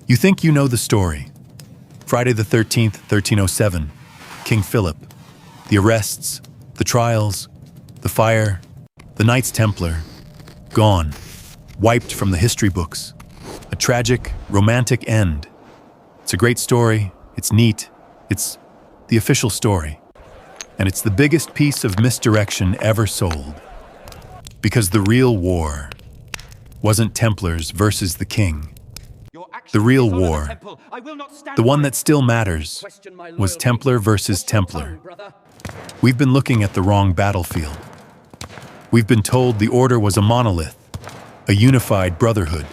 You think you know the story. Friday the 13th, 1307, King Philip, the arrests, the trials, the fire, the Knights Templar, gone, wiped from the history books. A tragic, romantic end. It's a great story, it's neat, it's the official story. And it's the biggest piece of misdirection ever sold. Because the real war wasn't Templars versus the king. The real war, the one that still matters, was Templar versus Templar. We've been looking at the wrong battlefield. We've been told the Order was a monolith, a unified brotherhood.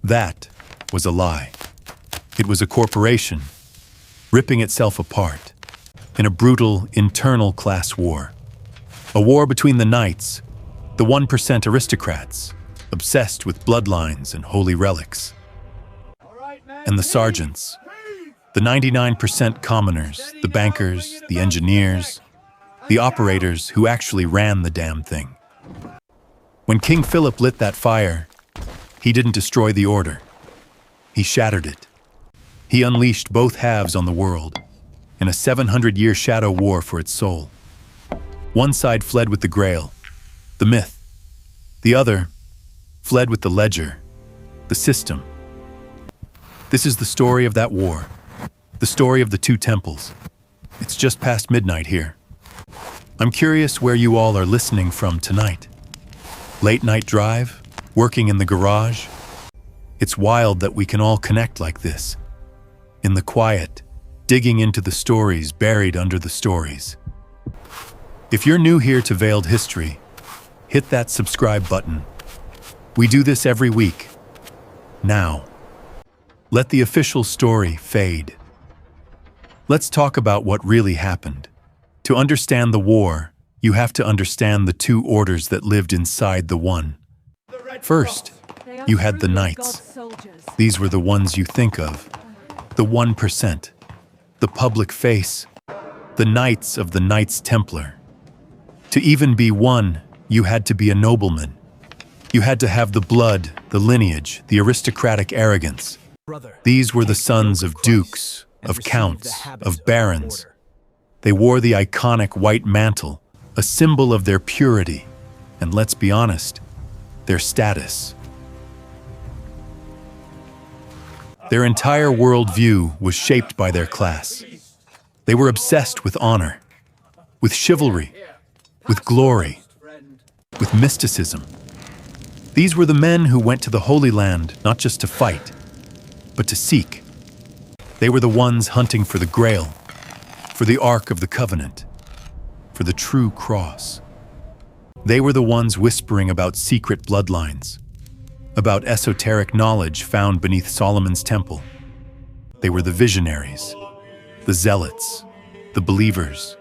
That was a lie. It was a corporation, ripping itself apart in a brutal internal class war. A war between the knights, the 1% aristocrats, obsessed with bloodlines and holy relics, and the sergeants, the 99% commoners, the bankers, the engineers, the operators who actually ran the damn thing. When King Philip lit that fire, he didn't destroy the Order. He shattered it. He unleashed both halves on the world in a 700-year shadow war for its soul. One side fled with the Grail, the myth. The other fled with the ledger, the system. This is the story of that war, the story of the two temples. It's just past midnight here. I'm curious where you all are listening from tonight. Late night drive? Working in the garage? It's wild that we can all connect like this. In the quiet, digging into the stories buried under the stories. If you're new here to Veiled History, hit that subscribe button. We do this every week. Now, let the official story fade. Let's talk about what really happened. To understand the war, you have to understand the two orders that lived inside the one. First, you had the knights. These were the ones you think of. The 1%. The public face. The knights of the Knights Templar. To even be one, you had to be a nobleman. You had to have the blood, the lineage, the aristocratic arrogance. These were the sons of dukes, of counts, of barons. They wore the iconic white mantle, a symbol of their purity, and let's be honest, their status. Their entire worldview was shaped by their class. They were obsessed with honor, with chivalry, with glory, with mysticism. These were the men who went to the Holy Land not just to fight, but to seek. They were the ones hunting for the Grail, for the Ark of the Covenant, for the true cross. They were the ones whispering about secret bloodlines, about esoteric knowledge found beneath Solomon's temple. They were the visionaries, the zealots, the believers.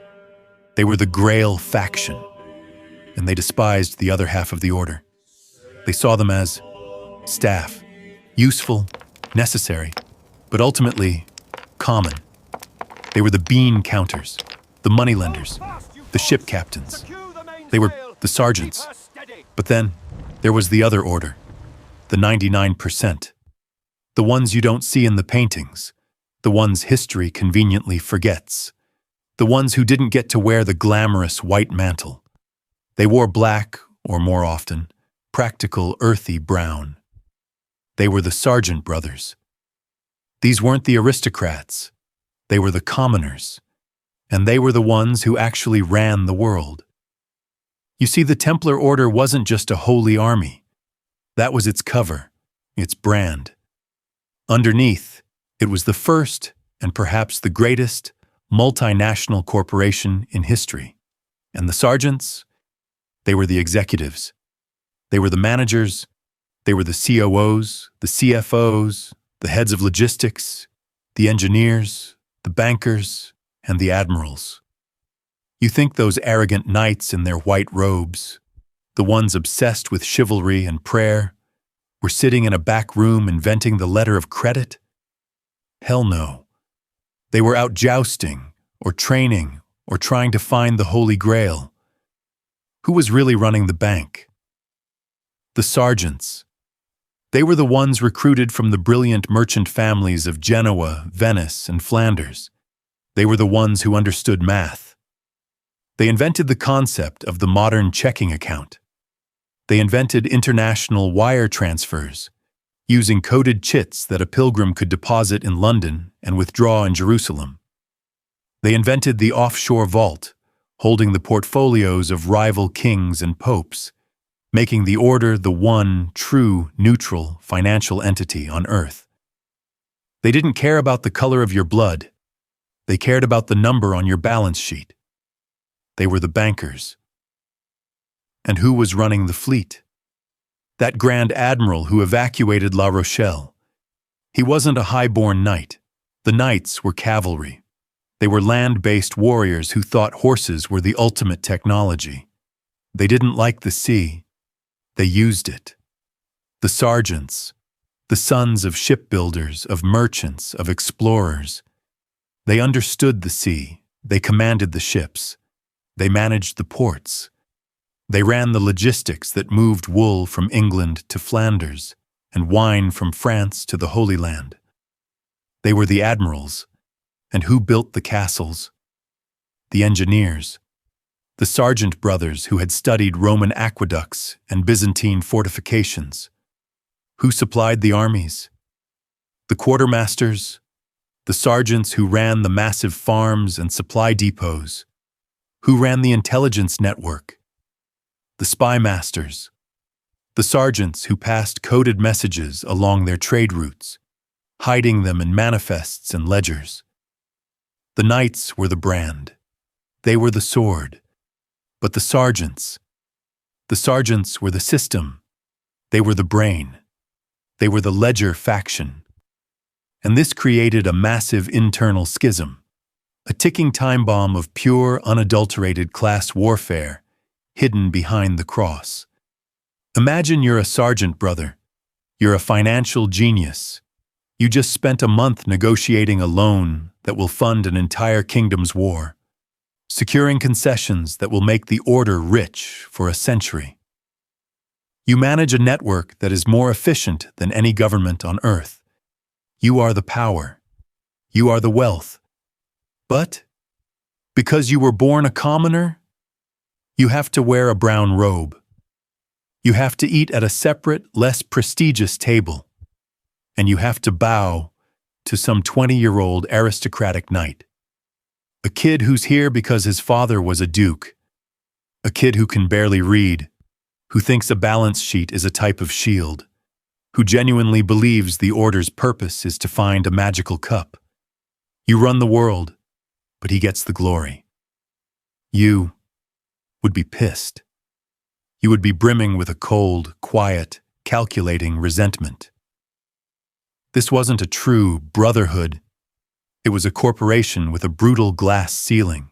They were the Grail faction, and they despised the other half of the Order. They saw them as staff, useful, necessary, but ultimately common. They were the bean counters, the moneylenders, the ship captains. They were the sergeants. But then there was the other order, the 99%. The ones you don't see in the paintings, the ones history conveniently forgets, the ones who didn't get to wear the glamorous white mantle. They wore black, or more often, practical earthy brown. They were the Sergeant brothers. These weren't the aristocrats. They were the commoners. And they were the ones who actually ran the world. You see, the Templar Order wasn't just a holy army. That was its cover, its brand. Underneath, it was the first, and perhaps the greatest, multinational corporation in history. And the sergeants? They were the executives. They were the managers. They were the COOs, the CFOs, the heads of logistics, the engineers, the bankers, and the admirals. You think those arrogant knights in their white robes, the ones obsessed with chivalry and prayer, were sitting in a back room inventing the letter of credit? Hell no. They were out jousting, or training, or trying to find the Holy Grail. Who was really running the bank? The sergeants. They were the ones recruited from the brilliant merchant families of Genoa, Venice, and Flanders. They were the ones who understood math. They invented the concept of the modern checking account. They invented international wire transfers, using coded chits that a pilgrim could deposit in London and withdraw in Jerusalem. They invented the offshore vault, holding the portfolios of rival kings and popes, making the order the one true, neutral financial entity on earth. They didn't care about the color of your blood. They cared about the number on your balance sheet. They were the bankers. And who was running the fleet? That grand admiral who evacuated La Rochelle. He wasn't a high-born knight. The knights were cavalry. They were land-based warriors who thought horses were the ultimate technology. They didn't like the sea. They used it. The sergeants, the sons of shipbuilders, of merchants, of explorers. They understood the sea. They commanded the ships. They managed the ports. They ran the logistics that moved wool from England to Flanders and wine from France to the Holy Land. They were the admirals. And who built the castles? The engineers. The sergeant brothers who had studied Roman aqueducts and Byzantine fortifications. Who supplied the armies? The quartermasters. The sergeants who ran the massive farms and supply depots. Who ran the intelligence network? The spy masters. The sergeants who passed coded messages along their trade routes, hiding them in manifests and ledgers. The knights were the brand. They were the sword. But the sergeants were the system. They were the brain. They were the ledger faction. And this created a massive internal schism, a ticking time bomb of pure, unadulterated class warfare hidden behind the cross. Imagine you're a sergeant brother. You're a financial genius. You just spent a month negotiating a loan that will fund an entire kingdom's war, securing concessions that will make the order rich for a century. You manage a network that is more efficient than any government on earth. You are the power. You are the wealth. But because you were born a commoner, you have to wear a brown robe. You have to eat at a separate, less prestigious table. And you have to bow to some 20-year-old aristocratic knight. A kid who's here because his father was a duke. A kid who can barely read, who thinks a balance sheet is a type of shield, who genuinely believes the order's purpose is to find a magical cup. You run the world, but he gets the glory. You would be pissed. You would be brimming with a cold, quiet, calculating resentment. This wasn't a true brotherhood. It was a corporation with a brutal glass ceiling,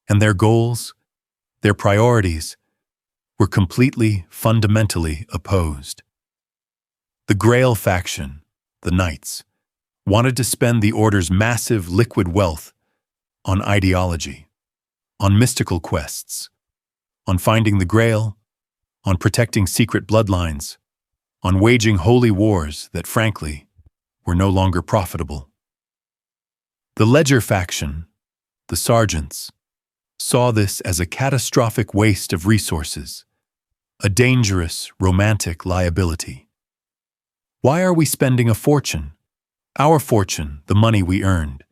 and their goals, their priorities, were completely, fundamentally opposed. The Grail faction, the Knights, wanted to spend the Order's massive liquid wealth on ideology, on mystical quests, on finding the Grail, on protecting secret bloodlines, on waging holy wars that, frankly, were no longer profitable. The Ledger faction, the sergeants, saw this as a catastrophic waste of resources, a dangerous, romantic liability. Why are we spending a fortune, our fortune, the money we earned,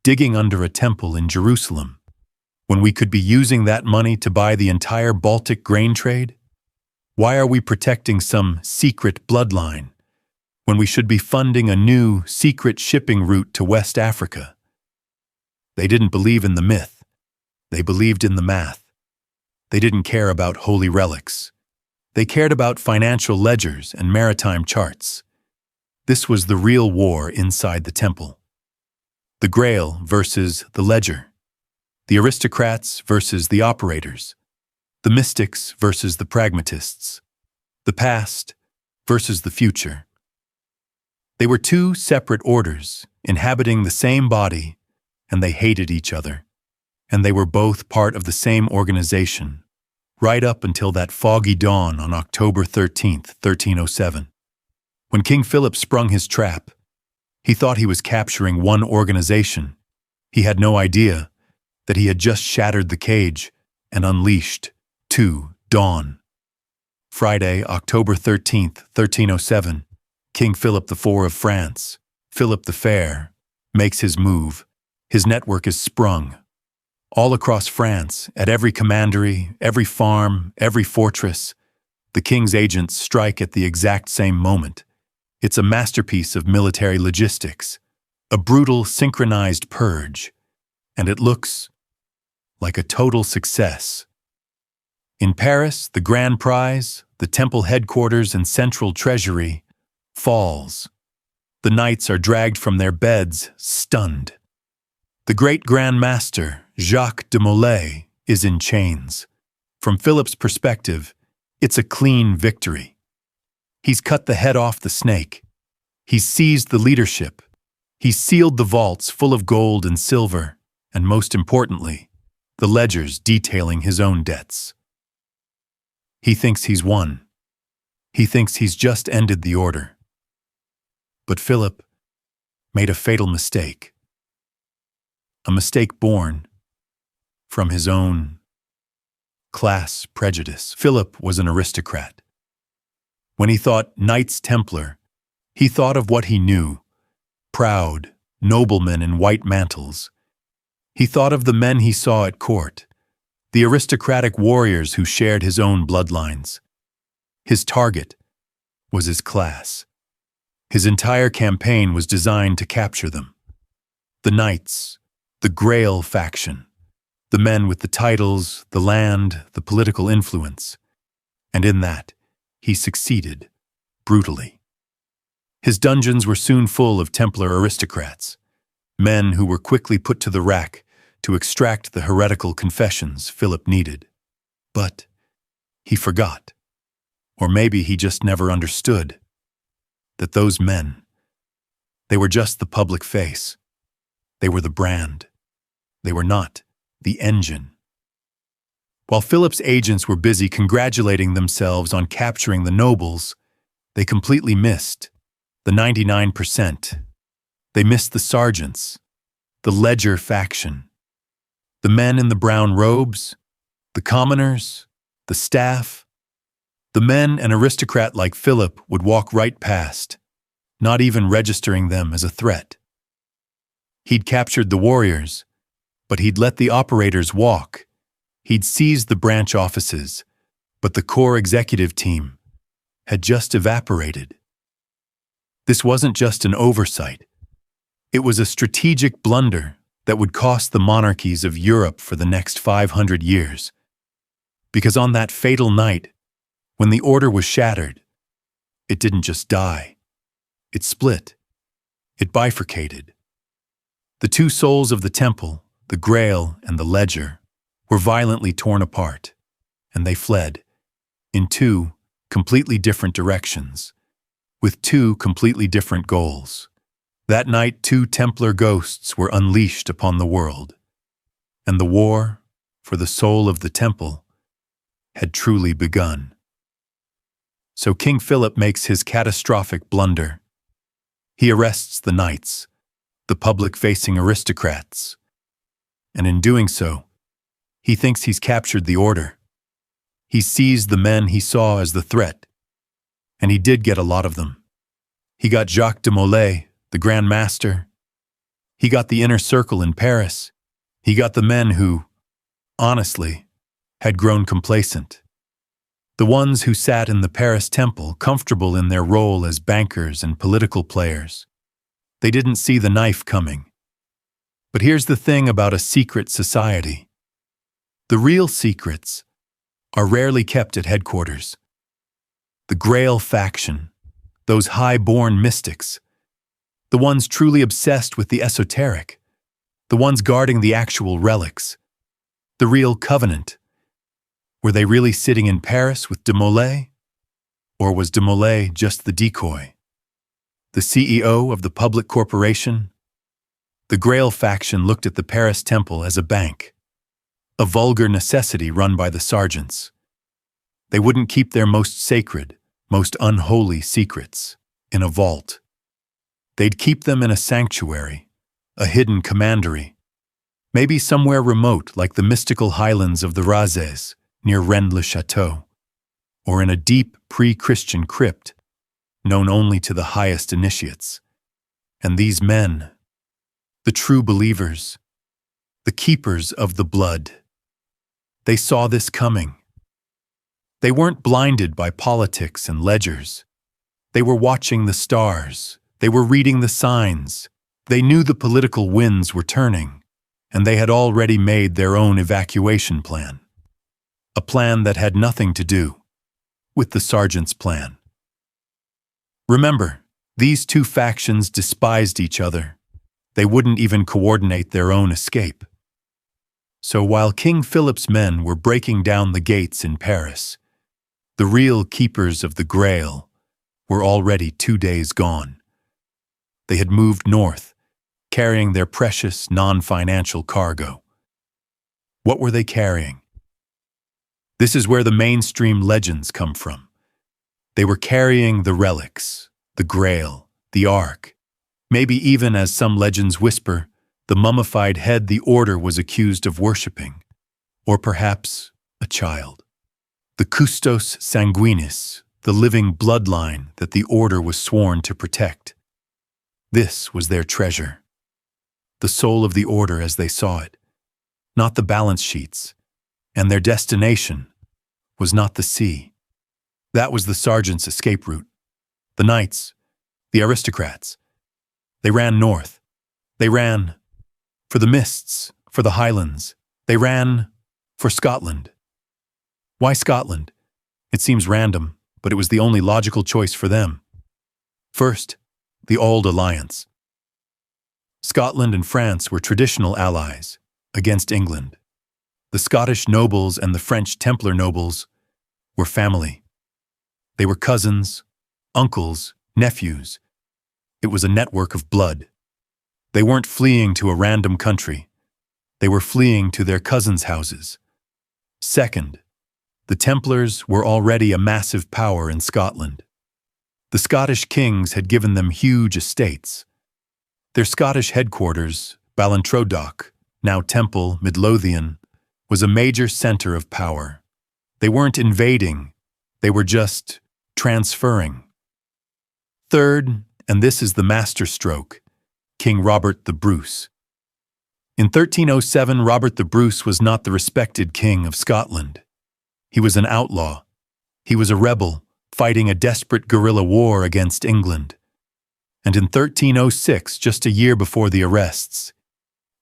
digging under a temple in Jerusalem, when we could be using that money to buy the entire Baltic grain trade? Why are we protecting some secret bloodline, when we should be funding a new, secret shipping route to West Africa? They didn't believe in the myth. They believed in the math. They didn't care about holy relics. They cared about financial ledgers and maritime charts. This was the real war inside the temple. The Grail versus the Ledger. The aristocrats versus the operators. The mystics versus the pragmatists. The past versus the future. They were two separate orders, inhabiting the same body, and they hated each other. And they were both part of the same organization, right up until that foggy dawn on October 13th, 1307. When King Philip sprung his trap, he thought he was capturing one organization. He had no idea that he had just shattered the cage and unleashed two. Dawn. Friday, October 13th, 1307, King Philip IV of France, Philip the Fair, makes his move. His network is sprung. All across France, at every commandery, every farm, every fortress, the king's agents strike at the exact same moment. It's a masterpiece of military logistics, a brutal, synchronized purge, and it looks like a total success. In Paris, the grand prize, the temple headquarters and central treasury, falls. The knights are dragged from their beds, stunned. The great Grand Master, Jacques de Molay, is in chains. From Philip's perspective, it's a clean victory. He's cut the head off the snake. He's seized the leadership. He's sealed the vaults full of gold and silver, and most importantly, the ledgers detailing his own debts. He thinks he's won. He thinks he's just ended the order. But Philip made a fatal mistake. A mistake born from his own class prejudice. Philip was an aristocrat. When he thought Knights Templar, he thought of what he knew: proud, noblemen in white mantles. He thought of the men he saw at court, the aristocratic warriors who shared his own bloodlines. His target was his class. His entire campaign was designed to capture them. The knights, the Grail faction, the men with the titles, the land, the political influence. And in that, he succeeded brutally. His dungeons were soon full of Templar aristocrats, men who were quickly put to the rack to extract the heretical confessions Philip needed. But he forgot, or maybe he just never understood, that those men, they were just the public face. They were the brand. They were not the engine. While Philip's agents were busy congratulating themselves on capturing the nobles, they completely missed the 99%. They missed the sergeants, the ledger faction, the men in the brown robes, the commoners, the staff. The men an aristocrat like Philip would walk right past, not even registering them as a threat. He'd captured the warriors, but he'd let the operators walk. He'd seized the branch offices, but the core executive team had just evaporated. This wasn't just an oversight. It was a strategic blunder that would cost the monarchies of Europe for the next 500 years. Because on that fatal night, when the order was shattered, it didn't just die. It split. It bifurcated. The two souls of the temple, the Grail and the ledger, were violently torn apart, and they fled in two completely different directions, with two completely different goals. That night, two Templar ghosts were unleashed upon the world, and the war for the soul of the temple had truly begun. So King Philip makes his catastrophic blunder. He arrests the knights, the public-facing aristocrats, and in doing so, he thinks he's captured the order. He seized the men he saw as the threat, and he did get a lot of them. He got Jacques de Molay, the Grand Master. He got the inner circle in Paris. He got the men who, honestly, had grown complacent. The ones who sat in the Paris temple, comfortable in their role as bankers and political players. They didn't see the knife coming. But here's the thing about a secret society. The real secrets are rarely kept at headquarters. The Grail faction, those high-born mystics, the ones truly obsessed with the esoteric, the ones guarding the actual relics, the real covenant. Were they really sitting in Paris with de Molay? Or was de Molay just the decoy? The CEO of the public corporation? The Grail faction looked at the Paris temple as a bank, a vulgar necessity run by the sergeants. They wouldn't keep their most sacred, most unholy secrets. in a vault. They'd keep them in a sanctuary, a hidden commandery, maybe somewhere remote like the mystical highlands of the Razes near Rennes-le-Château, or in a deep pre-Christian crypt known only to the highest initiates. And these men, the true believers, the keepers of the blood, they saw this coming. They weren't blinded by politics and ledgers. They were watching the stars. They were reading the signs. They knew the political winds were turning, and they had already made their own evacuation plan. A plan that had nothing to do with the sergeant's plan. Remember, these two factions despised each other. They wouldn't even coordinate their own escape. So while King Philip's men were breaking down the gates in Paris, the real keepers of the Grail were already 2 days gone. They had moved north, carrying their precious non-financial cargo. What were they carrying? This is where the mainstream legends come from. They were carrying the relics, the Grail, the Ark, maybe even, as some legends whisper, the mummified head the Order was accused of worshipping, or perhaps a child. The custos sanguinis, the living bloodline that the Order was sworn to protect. This was their treasure. The soul of the Order as they saw it, not the balance sheets, and their destination was not the sea. That was the sergeant's escape route. The knights, the aristocrats, they ran north. They ran for the mists, for the highlands. They ran for Scotland. Why Scotland? It seems random, but it was the only logical choice for them. First, the Old Alliance. Scotland and France were traditional allies against England. The Scottish nobles and the French Templar nobles were family. They were cousins, uncles, nephews. It was a network of blood. They weren't fleeing to a random country. They were fleeing to their cousins' houses. Second, the Templars were already a massive power in Scotland. The Scottish kings had given them huge estates. Their Scottish headquarters, Ballintrodoch, now Temple Midlothian, was a major center of power. They weren't invading, they were just transferring. Third, and this is the masterstroke, King Robert the Bruce. In 1307, Robert the Bruce was not the respected king of Scotland. He was an outlaw. He was a rebel, fighting a desperate guerrilla war against England. And in 1306, just a year before the arrests,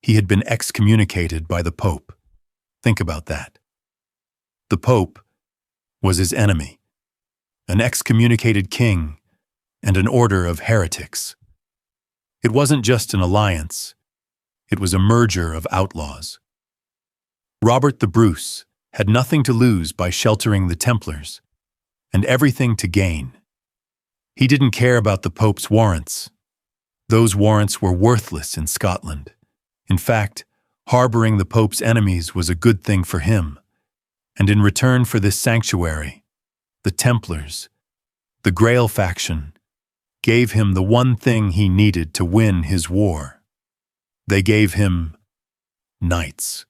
he had been excommunicated by the Pope. Think about that. The Pope was his enemy, an excommunicated king and an order of heretics. It wasn't just an alliance, it was a merger of outlaws. Robert the Bruce had nothing to lose by sheltering the Templars, and everything to gain. He didn't care about the Pope's warrants. Those warrants were worthless in Scotland. In fact, harboring the Pope's enemies was a good thing for him. And in return for this sanctuary, the Templars, the Grail faction, gave him the one thing he needed to win his war. They gave him knights.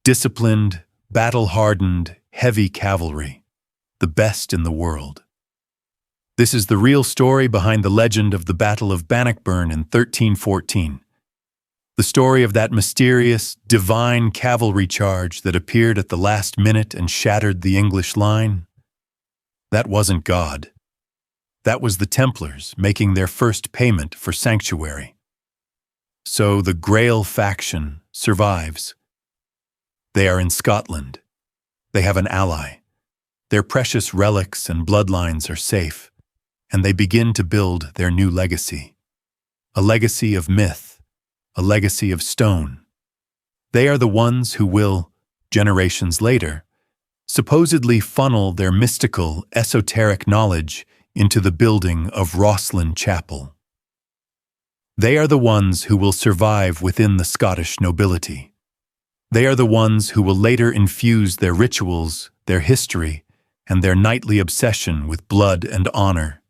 Disciplined, battle-hardened, heavy cavalry, the best in the world. This is the real story behind the legend of the Battle of Bannockburn in 1314. The story of that mysterious, divine cavalry charge that appeared at the last minute and shattered the English line. That wasn't God. That was the Templars making their first payment for sanctuary. So the Grail faction survives. They are in Scotland. They have an ally. Their precious relics and bloodlines are safe, and they begin to build their new legacy. A legacy of myth, a legacy of stone. They are the ones who will, generations later, supposedly funnel their mystical, esoteric knowledge into the building of Rosslyn Chapel. They are the ones who will survive within the Scottish nobility. They are the ones who will later infuse their rituals, their history, and their knightly obsession with blood and honor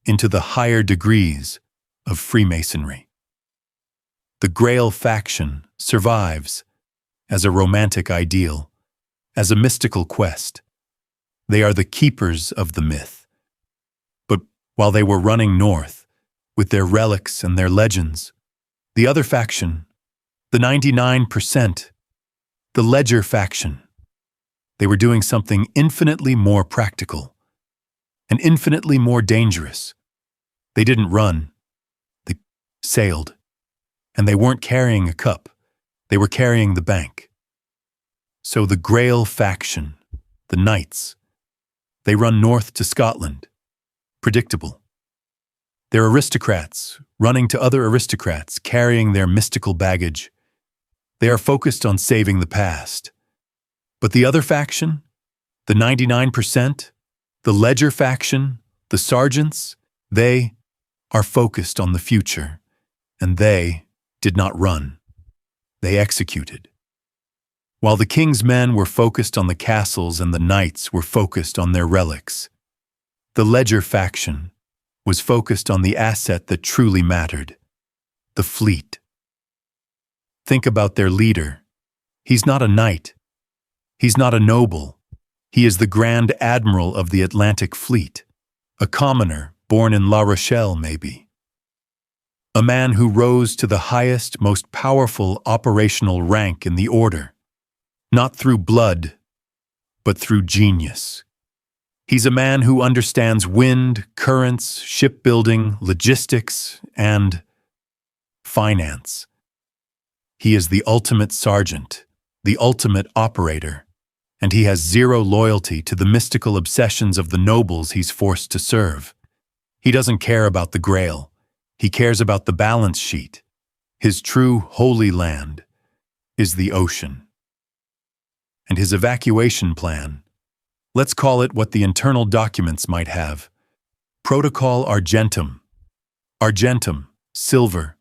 into the higher degrees of Freemasonry. The Grail faction survives as a romantic ideal, as a mystical quest. They are the keepers of the myth. But while they were running north, with their relics and their legends, the other faction, the 99%, the Ledger faction, they were doing something infinitely more practical and infinitely more dangerous. They didn't run, they sailed. And they weren't carrying a cup, they were carrying the bank. So the Grail faction, the Knights, they run north to Scotland. Predictable. They're aristocrats, running to other aristocrats, carrying their mystical baggage. They are focused on saving the past. But the other faction, the 99%, the Ledger faction, the sergeants, they are focused on the future, and they did not run. They executed. While the king's men were focused on the castles and the knights were focused on their relics, the Ledger faction was focused on the asset that truly mattered, the fleet. Think about their leader. He's not a knight. He's not a noble. He is the Grand Admiral of the Atlantic Fleet, a commoner born in La Rochelle, maybe. A man who rose to the highest, most powerful operational rank in the order, not through blood, but through genius. He's a man who understands wind, currents, shipbuilding, logistics, and finance. He is the ultimate sergeant, the ultimate operator, and he has zero loyalty to the mystical obsessions of the nobles he's forced to serve. He doesn't care about the Grail. He cares about the balance sheet. His true holy land is the ocean. And his evacuation plan, let's call it what the internal documents might have. Protocol Argentum. Argentum, silver.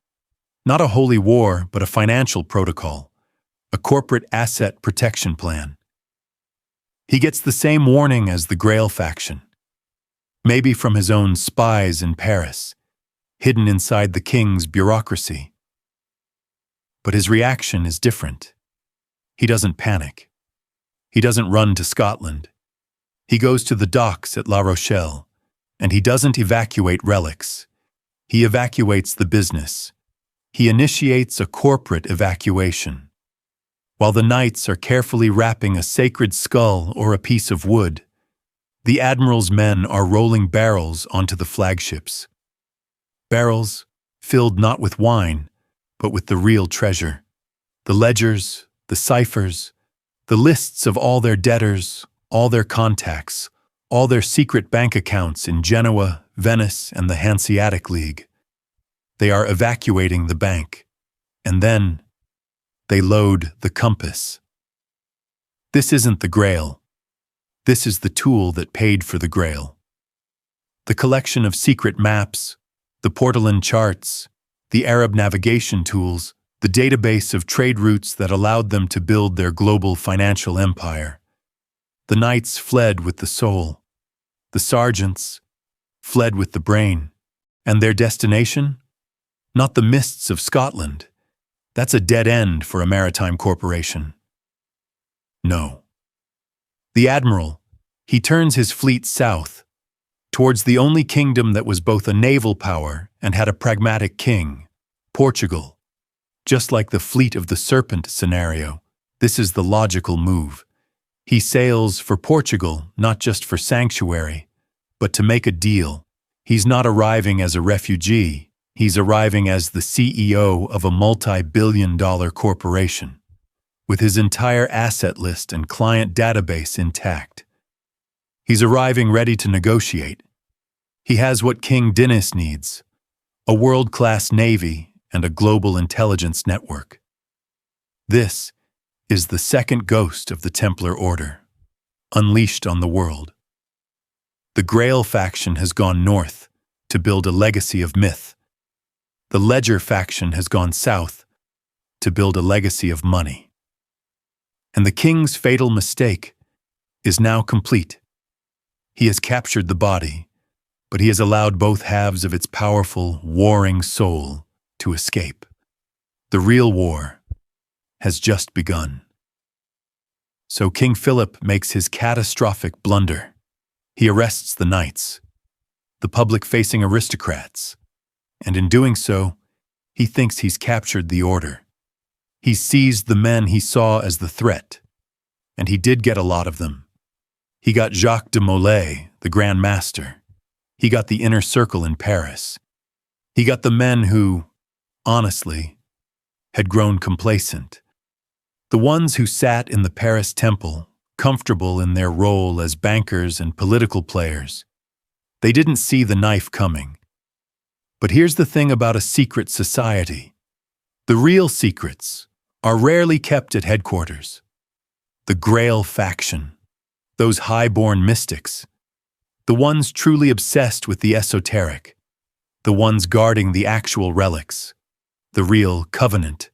Not a holy war, but a financial protocol. A corporate asset protection plan. He gets the same warning as the Grail faction. Maybe from his own spies in Paris, hidden inside the king's bureaucracy. But his reaction is different. He doesn't panic. He doesn't run to Scotland. He goes to the docks at La Rochelle, and he doesn't evacuate relics. He evacuates the business. He initiates a corporate evacuation. While the knights are carefully wrapping a sacred skull or a piece of wood, the admiral's men are rolling barrels onto the flagships. Barrels filled not with wine, but with the real treasure. The ledgers, the ciphers, the lists of all their debtors, all their contacts, all their secret bank accounts in Genoa, Venice, and the Hanseatic League. They are evacuating the bank, and then they load the compass. This isn't the Grail. This is the tool that paid for the Grail. The collection of secret maps, the Portolan charts, the Arab navigation tools, the database of trade routes that allowed them to build their global financial empire. The knights fled with the soul. The sergeants fled with the brain. And their destination? Not the mists of Scotland. That's a dead end for a maritime corporation. No. The admiral, he turns his fleet south, towards the only kingdom that was both a naval power and had a pragmatic king, Portugal. Just like the Fleet of the Serpent scenario, this is the logical move. He sails for Portugal, not just for sanctuary, but to make a deal. He's not arriving as a refugee, he's arriving as the CEO of a multi-billion-dollar corporation, with his entire asset list and client database intact. He's arriving ready to negotiate. He has what King Dinis needs, a world-class navy and a global intelligence network. This is the second ghost of the Templar Order, unleashed on the world. The Grail faction has gone north to build a legacy of myth. The Ledger faction has gone south to build a legacy of money. And the king's fatal mistake is now complete. He has captured the body, but he has allowed both halves of its powerful, warring soul to escape. The real war has just begun. So King Philip makes his catastrophic blunder. He arrests the knights, the public-facing aristocrats, and in doing so, he thinks he's captured the order. He's seized the men he saw as the threat, and he did get a lot of them. He got Jacques de Molay, the Grand Master. He got the inner circle in Paris. He got the men who, honestly, had grown complacent. The ones who sat in the Paris temple, comfortable in their role as bankers and political players. They didn't see the knife coming. But here's the thing about a secret society. The real secrets are rarely kept at headquarters. The Grail faction, those high-born mystics, the ones truly obsessed with the esoteric, the ones guarding the actual relics, the real covenant.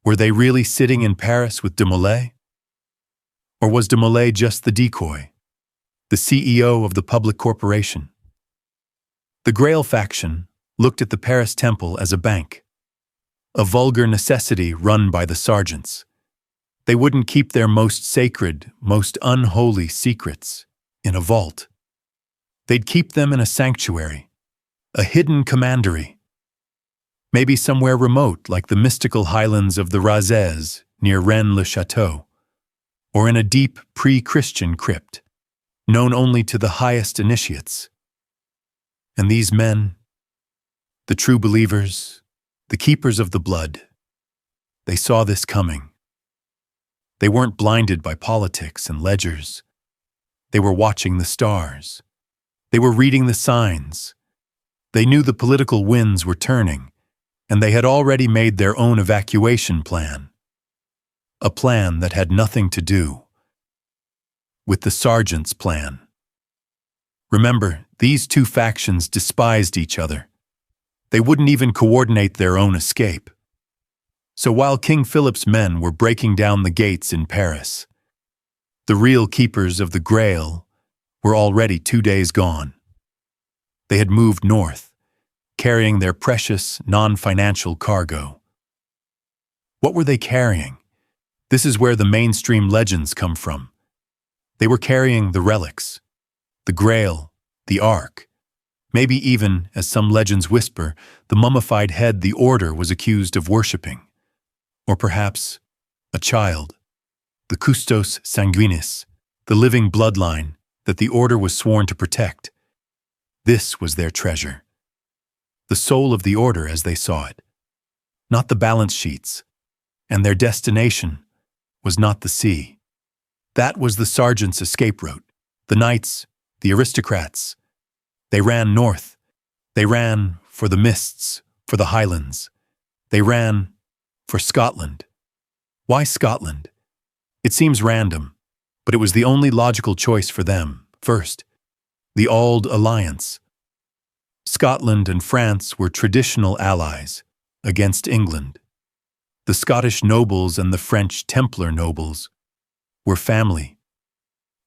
Were they really sitting in Paris with de Molay? Or was de Molay just the decoy, the CEO of the public corporation? The Grail faction looked at the Paris temple as a bank, a vulgar necessity run by the sergeants. They wouldn't keep their most sacred, most unholy secrets in a vault. They'd keep them in a sanctuary, a hidden commandery. Maybe somewhere remote like the mystical highlands of the Razès near Rennes-le-Château, or in a deep pre-Christian crypt, known only to the highest initiates. And these men, the true believers, the keepers of the blood, they saw this coming. They weren't blinded by politics and ledgers. They were watching the stars. They were reading the signs. They knew the political winds were turning, and they had already made their own evacuation plan. A plan that had nothing to do with the sergeant's plan. Remember, these two factions despised each other. They wouldn't even coordinate their own escape. So while King Philip's men were breaking down the gates in Paris, the real keepers of the Grail were already 2 days gone. They had moved north, carrying their precious, non-financial cargo. What were they carrying? This is where the mainstream legends come from. They were carrying the relics, the Grail, the Ark, maybe even, as some legends whisper, the mummified head the Order was accused of worshipping. Or perhaps a child, the custos sanguinis, the living bloodline that the Order was sworn to protect. This was their treasure. The soul of the Order as they saw it, not the balance sheets, and their destination was not the sea. That was the sergeant's escape route. The knights, the aristocrats, they ran north. They ran for the mists, for the highlands. They ran for Scotland. Why Scotland? It seems random, but it was the only logical choice for them. First, the Auld Alliance. Scotland and France were traditional allies against England. The Scottish nobles and the French Templar nobles were family.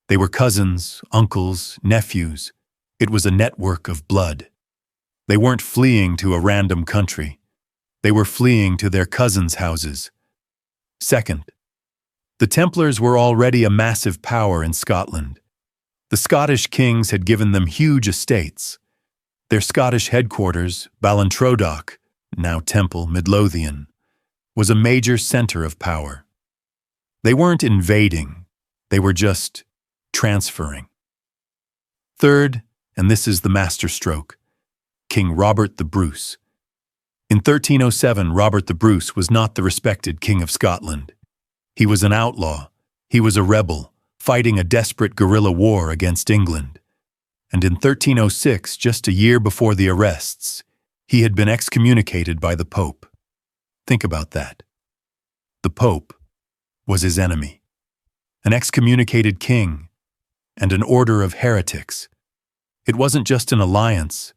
They were cousins, uncles, nephews. It was a network of blood. They weren't fleeing to a random country. They were fleeing to their cousins' houses. Second, the Templars were already a massive power in Scotland. The Scottish kings had given them huge estates. Their Scottish headquarters, Ballintrodoch, now Temple Midlothian, was a major center of power. They weren't invading, they were just transferring. Third, and this is the masterstroke, King Robert the Bruce. In 1307, Robert the Bruce was not the respected King of Scotland. He was an outlaw. He was a rebel, fighting a desperate guerrilla war against England. And in 1306, just a year before the arrests, he had been excommunicated by the Pope. Think about that. The Pope was his enemy. An excommunicated king and an order of heretics. It wasn't just an alliance,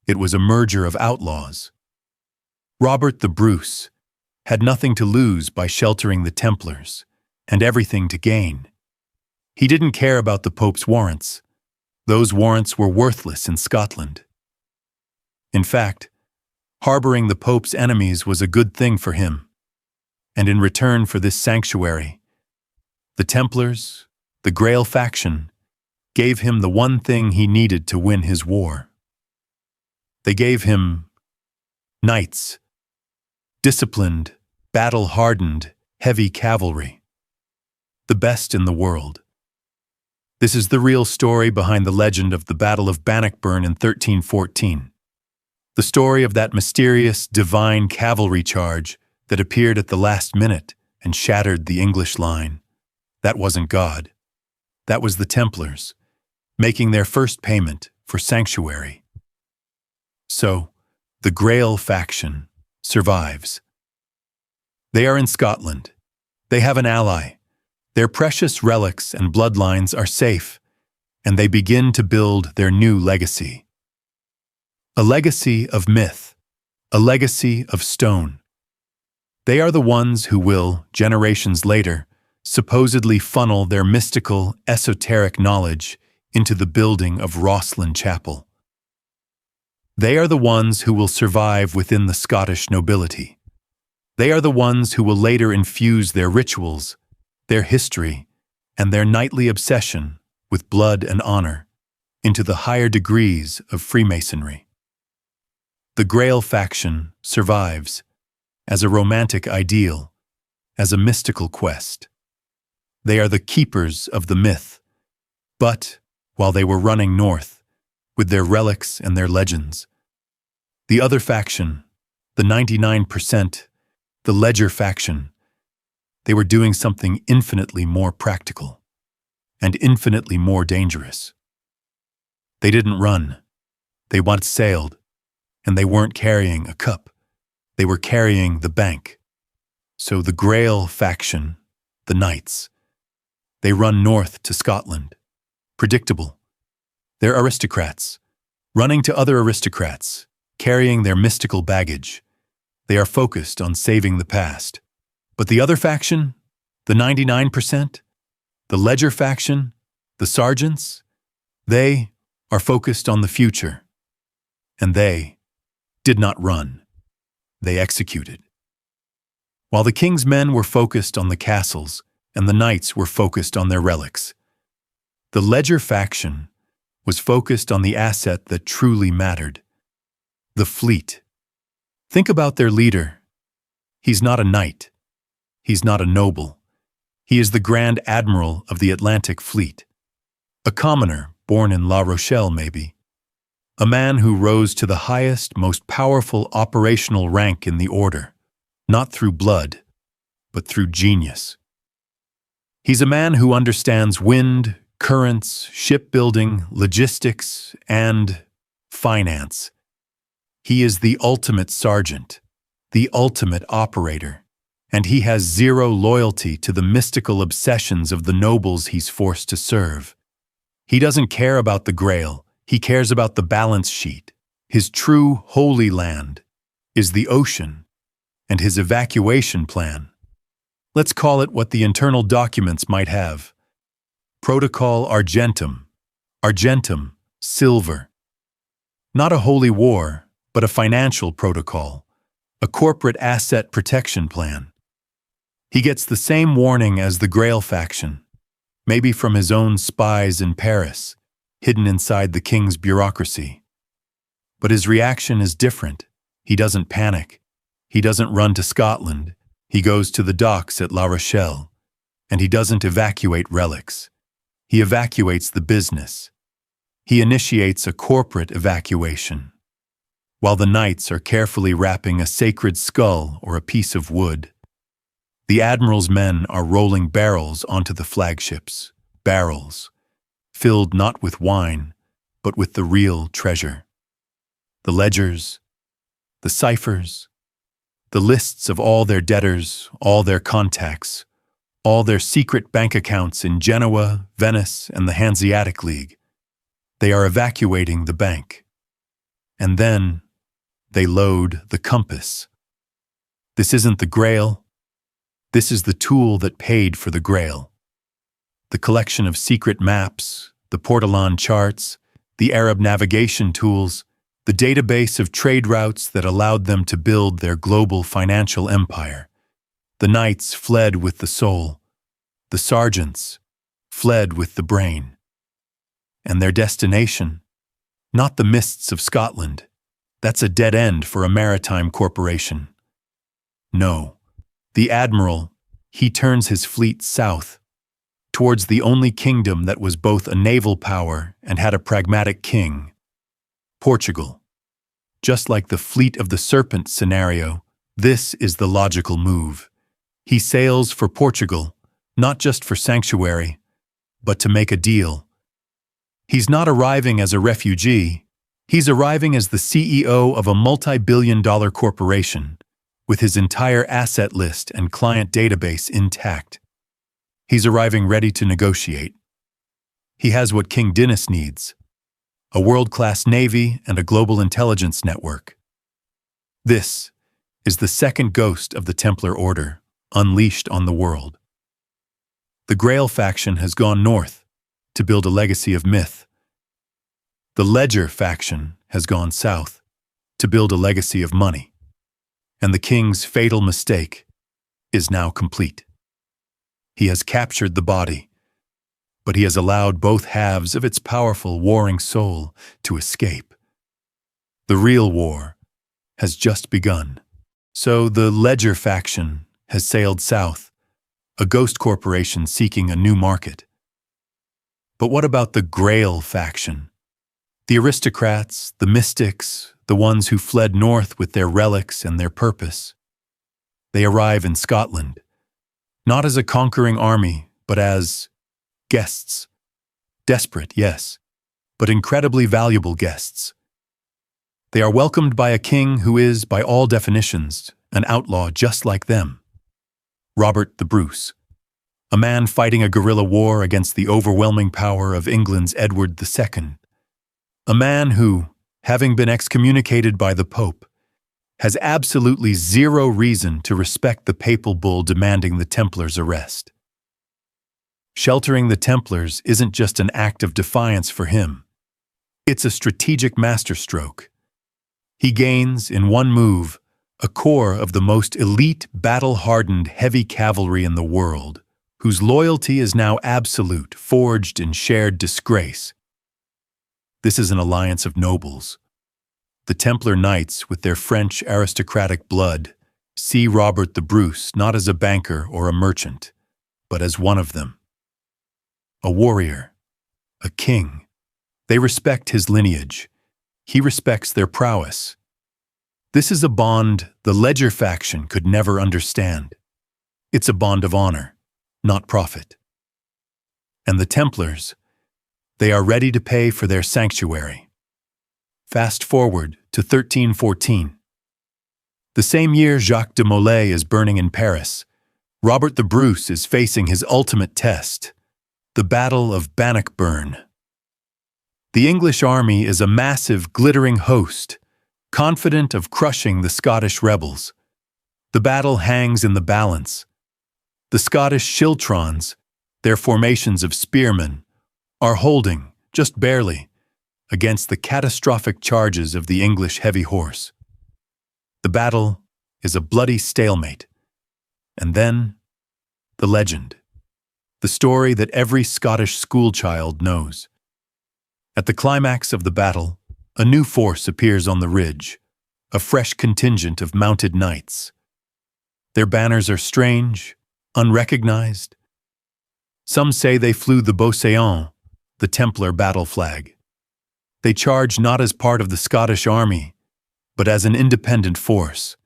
it was a merger of outlaws. Robert the Bruce had nothing to lose by sheltering the Templars, and everything to gain. He didn't care about the Pope's warrants. Those warrants were worthless in Scotland. In fact, harboring the Pope's enemies was a good thing for him, and in return for this sanctuary, the Templars, the Grail faction, gave him the one thing he needed to win his war. They gave him knights, disciplined, battle-hardened, heavy cavalry, the best in the world. This is the real story behind the legend of the Battle of Bannockburn in 1314. The story of that mysterious, divine cavalry charge that appeared at the last minute and shattered the English line. That wasn't God. That was the Templars, making their first payment for sanctuary. So, the Grail faction survives. They are in Scotland. They have an ally. Their precious relics and bloodlines are safe, and they begin to build their new legacy. A legacy of myth, a legacy of stone. They are the ones who will, generations later, supposedly funnel their mystical, esoteric knowledge into the building of Rosslyn Chapel. They are the ones who will survive within the Scottish nobility. They are the ones who will later infuse their rituals, their history, and their nightly obsession with blood and honor into the higher degrees of Freemasonry. The Grail faction survives as a romantic ideal, as a mystical quest. They are the keepers of the myth, but while they were running north, with their relics and their legends, the other faction, the 99%, the Ledger faction, they were doing something infinitely more practical and infinitely more dangerous. They didn't run. They once sailed, and they weren't carrying a cup. They were carrying the bank. So the Grail faction, the Knights, they run north to Scotland. Predictable. They're aristocrats, running to other aristocrats, carrying their mystical baggage. They are focused on saving the past. But the other faction, the 99%, the Ledger faction, the sergeants, they are focused on the future. And they did not run. They executed. While the king's men were focused on the castles and the knights were focused on their relics, the Ledger faction was focused on the asset that truly mattered, the fleet. Think about their leader. He's not a knight. He's not a noble. He is the Grand Admiral of the Atlantic Fleet. A commoner born in La Rochelle, maybe. A man who rose to the highest, most powerful operational rank in the order, not through blood, but through genius. He's a man who understands wind, currents, shipbuilding, logistics, and finance. He is the ultimate sergeant, the ultimate operator, and he has zero loyalty to the mystical obsessions of the nobles he's forced to serve. He doesn't care about the Grail, he cares about the balance sheet. His true holy land is the ocean, and his evacuation plan. Let's call it what the internal documents might have. Protocol Argentum. Argentum, silver. Not a holy war, but a financial protocol, a corporate asset protection plan. He gets the same warning as the Grail faction, maybe from his own spies in Paris, hidden inside the king's bureaucracy. But his reaction is different. He doesn't panic. He doesn't run to Scotland. He goes to the docks at La Rochelle, and he doesn't evacuate relics. He evacuates the business. He initiates a corporate evacuation, while the knights are carefully wrapping a sacred skull or a piece of wood. The admiral's men are rolling barrels onto the flagships, barrels, filled not with wine, but with the real treasure. The ledgers, the ciphers, the lists of all their debtors, all their contacts, all their secret bank accounts in Genoa, Venice, and the Hanseatic League. They are evacuating the bank. And then they load the compass. This isn't the Grail. This is the tool that paid for the Grail. The collection of secret maps, the Portolan charts, the Arab navigation tools, the database of trade routes that allowed them to build their global financial empire. The knights fled with the soul. The sergeants fled with the brain. And their destination? Not the mists of Scotland. That's a dead end for a maritime corporation. No, the admiral, he turns his fleet south, towards the only kingdom that was both a naval power and had a pragmatic king, Portugal. Just like the Fleet of the Serpent scenario, this is the logical move. He sails for Portugal, not just for sanctuary, but to make a deal. He's not arriving as a refugee, he's arriving as the CEO of a multi-billion-dollar corporation, with his entire asset list and client database intact. He's arriving ready to negotiate. He has what King Dinis needs: a world-class navy and a global intelligence network. This is the second ghost of the Templar Order, unleashed on the world. The Grail faction has gone north to build a legacy of myth. The Ledger faction has gone south to build a legacy of money. And the king's fatal mistake is now complete. He has captured the body, but he has allowed both halves of its powerful warring soul to escape. The real war has just begun. So the Ledger faction has sailed south, a ghost corporation seeking a new market. But what about the Grail faction? The aristocrats, the mystics, the ones who fled north with their relics and their purpose. They arrive in Scotland, not as a conquering army, but as guests. Desperate, yes, but incredibly valuable guests. They are welcomed by a king who is, by all definitions, an outlaw just like them. Robert the Bruce, a man fighting a guerrilla war against the overwhelming power of England's Edward II. A man who, having been excommunicated by the Pope, has absolutely zero reason to respect the papal bull demanding the Templars' arrest. Sheltering the Templars isn't just an act of defiance for him. It's a strategic masterstroke. He gains, in one move, a corps of the most elite, battle-hardened heavy cavalry in the world, whose loyalty is now absolute, forged in shared disgrace. This is an alliance of nobles. The Templar Knights, with their French aristocratic blood, see Robert the Bruce not as a banker or a merchant, but as one of them. A warrior, a king. They respect his lineage. He respects their prowess. This is a bond the Ledger faction could never understand. It's a bond of honor, not profit. And the Templars, they are ready to pay for their sanctuary. Fast forward to 1314. The same year Jacques de Molay is burning in Paris, Robert the Bruce is facing his ultimate test, the Battle of Bannockburn. The English army is a massive, glittering host, confident of crushing the Scottish rebels. The battle hangs in the balance. The Scottish schiltrons, their formations of spearmen, are holding, just barely, against the catastrophic charges of the English heavy horse. The battle is a bloody stalemate. And then, the legend. The story that every Scottish schoolchild knows. At the climax of the battle, a new force appears on the ridge, a fresh contingent of mounted knights. Their banners are strange, unrecognized. Some say they flew the Beauséant, the Templar battle flag. They charge not as part of the Scottish army, but as an independent force.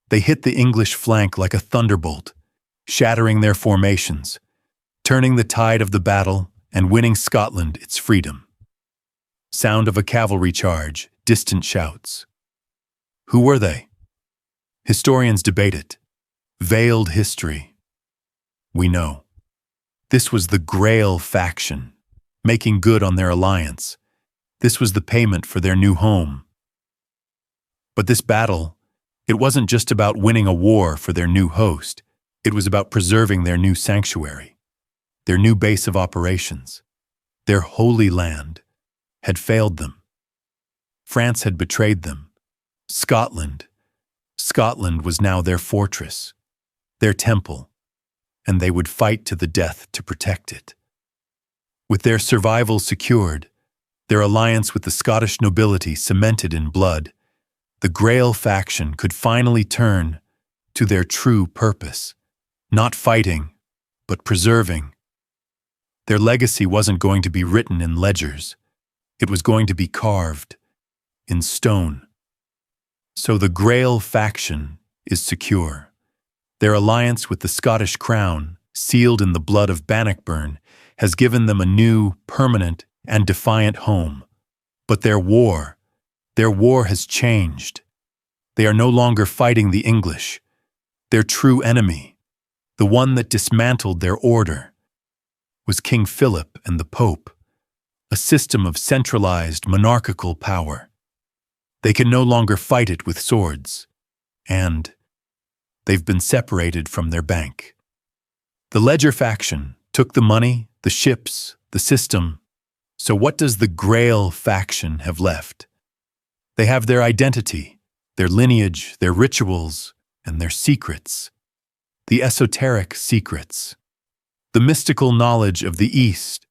They hit the English flank like a thunderbolt, shattering their formations, turning the tide of the battle and winning Scotland its freedom. Sound of a cavalry charge, distant shouts. Who were they? Historians debate it. Veiled history. We know. This was the Grail faction, making good on their alliance. This was the payment for their new home. But this battle, it wasn't just about winning a war for their new host. It was about preserving their new sanctuary, their new base of operations. Their holy land had failed them. France had betrayed them. Scotland was now their fortress, their temple, and they would fight to the death to protect it. With their survival secured, their alliance with the Scottish nobility cemented in blood, the Grail faction could finally turn to their true purpose, not fighting, but preserving. Their legacy wasn't going to be written in ledgers. It was going to be carved in stone. So the Grail faction is secure. Their alliance with the Scottish crown, sealed in the blood of Bannockburn, has given them a new, permanent, and defiant home. But their war has changed. They are no longer fighting the English. Their true enemy, the one that dismantled their order, was King Philip and the Pope, a system of centralized monarchical power. They can no longer fight it with swords, and they've been separated from their bank. The Ledger faction took the money, the ships, the system. So what does the Grail faction have left? They have their identity, their lineage, their rituals, and their secrets. The esoteric secrets. The mystical knowledge of the East,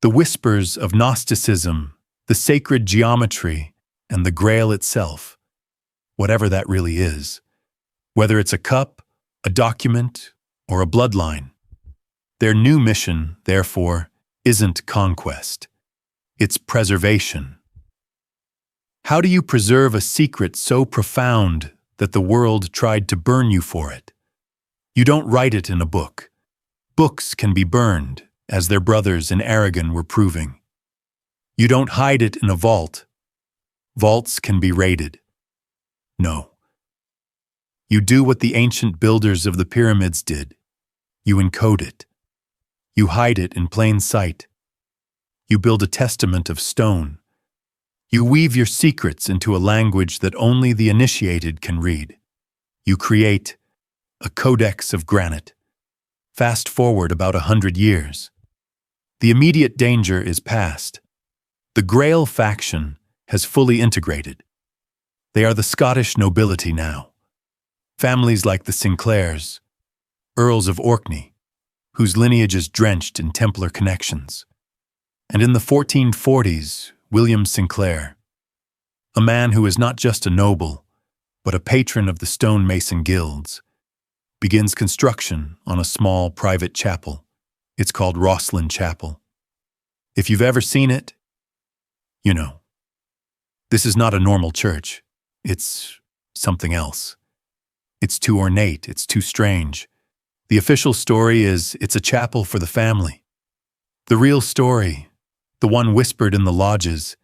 the whispers of Gnosticism, the sacred geometry, and the Grail itself. Whatever that really is. Whether it's a cup, a document, or a bloodline. Their new mission, therefore, isn't conquest. It's preservation. How do you preserve a secret so profound that the world tried to burn you for it? You don't write it in a book. Books can be burned, as their brothers in Aragon were proving. You don't hide it in a vault. Vaults can be raided. No. You do what the ancient builders of the pyramids did. You encode it. You hide it in plain sight. You build a testament of stone. You weave your secrets into a language that only the initiated can read. You create a codex of granite. Fast forward about 100 years. The immediate danger is past. The Grail faction has fully integrated. They are the Scottish nobility now. Families like the Sinclairs, Earls of Orkney, whose lineage is drenched in Templar connections. And in the 1440s, William Sinclair, a man who is not just a noble, but a patron of the stonemason guilds, begins construction on a small private chapel. It's called Rosslyn Chapel. If you've ever seen it, you know. This is not a normal church. It's something else. It's too ornate, it's too strange. The official story is it's a chapel for the family. The real story, the one whispered in the lodges,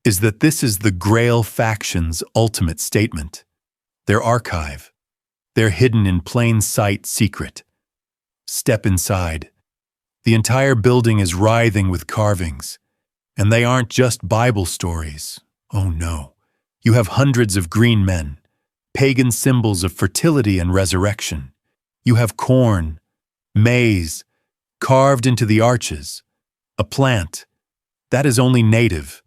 is that this is the Grail faction's ultimate statement. Their archive. Their hidden in plain sight secret. Step inside. The entire building is writhing with carvings. And they aren't just Bible stories. Oh no. You have hundreds of green men, pagan symbols of fertility and resurrection. You have corn, maize, carved into the arches, a plant that is only native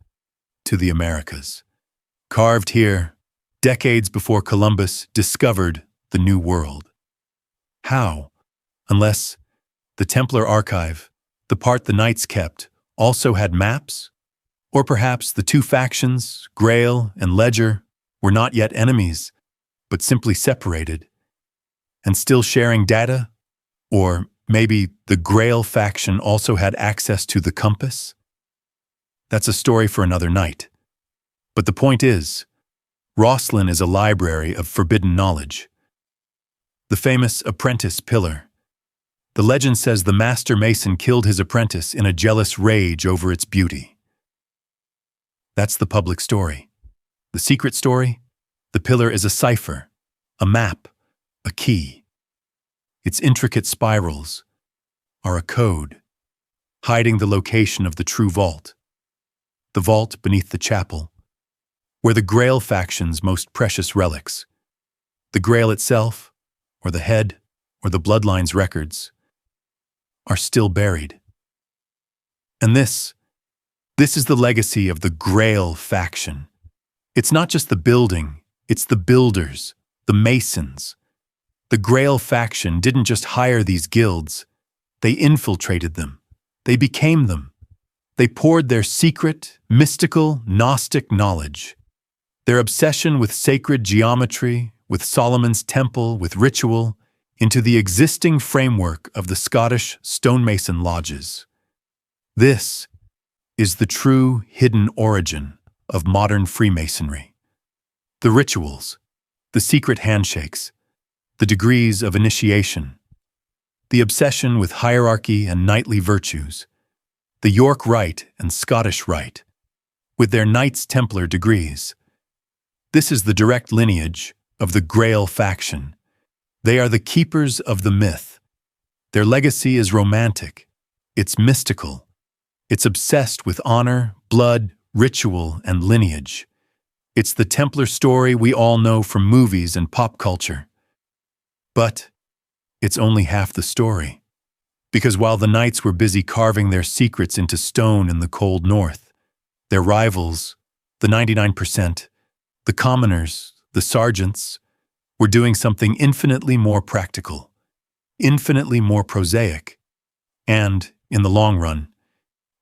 to the Americas. Carved here, decades before Columbus discovered the New World. How? Unless the Templar archive, the part the Knights kept, also had maps? Or perhaps the two factions, Grail and Ledger, were not yet enemies, but simply separated, and still sharing data? Or maybe the Grail faction also had access to the compass? That's a story for another night. But the point is, Rosslyn is a library of forbidden knowledge. The famous apprentice pillar. The legend says the master mason killed his apprentice in a jealous rage over its beauty. That's the public story. The secret story? The pillar is a cipher, a map, a key. Its intricate spirals are a code, hiding the location of the true vault. The vault beneath the chapel, where the Grail faction's most precious relics, the Grail itself, or the head, or the bloodline's records, are still buried. And this This is the legacy of the Grail faction. It's not just the building, it's the builders, the masons. The Grail faction didn't just hire these guilds, they infiltrated them. They became them. They poured their secret, mystical, Gnostic knowledge. Their obsession with sacred geometry, with Solomon's temple, with ritual, into the existing framework of the Scottish stonemason lodges. This is the true hidden origin of modern Freemasonry. The rituals, the secret handshakes, the degrees of initiation, the obsession with hierarchy and knightly virtues, the York Rite and Scottish Rite, with their Knights Templar degrees. This is the direct lineage of the Grail faction. They are the keepers of the myth. Their legacy is romantic. It's mystical. It's obsessed with honor, blood, ritual, and lineage. It's the Templar story we all know from movies and pop culture. But it's only half the story. Because while the knights were busy carving their secrets into stone in the cold north, their rivals, the 99%, the commoners, the sergeants, were doing something infinitely more practical, infinitely more prosaic, and, in the long run,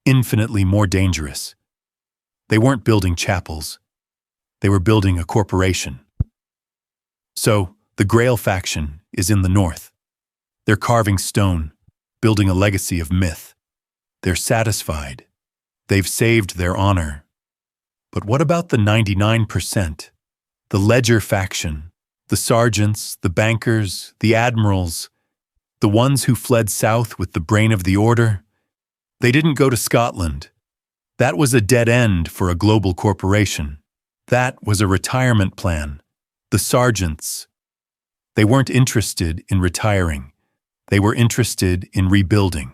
infinitely more dangerous. They weren't building chapels. They were building a corporation. So, the Grail faction is in the north. They're carving stone, building a legacy of myth. They're satisfied. They've saved their honor. But what about the 99%? The Ledger faction, the sergeants, the bankers, the admirals, the ones who fled south with the brain of the order? They didn't go to Scotland. That was a dead end for a global corporation. That was a retirement plan. The sergeants, they weren't interested in retiring. They were interested in rebuilding.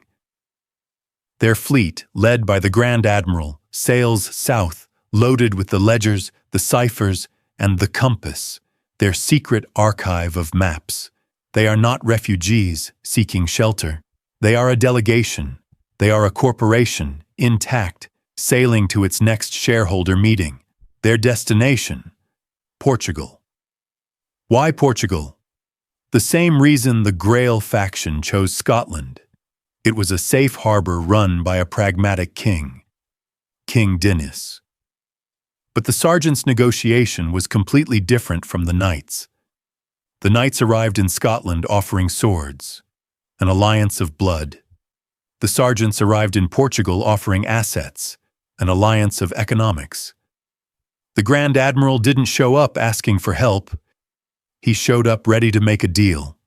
Their fleet, led by the Grand Admiral, sails south, loaded with the ledgers, the ciphers, and the compass, their secret archive of maps. They are not refugees seeking shelter. They are a delegation. They are a corporation, intact, sailing to its next shareholder meeting. Their destination, Portugal. Why Portugal? The same reason the Grail faction chose Scotland. It was a safe harbor run by a pragmatic king, King Dinis. But the sergeant's negotiation was completely different from the knights. The knights arrived in Scotland offering swords, an alliance of blood. The sergeants arrived in Portugal offering assets, an alliance of economics. The Grand Admiral didn't show up asking for help. He showed up ready to make a deal.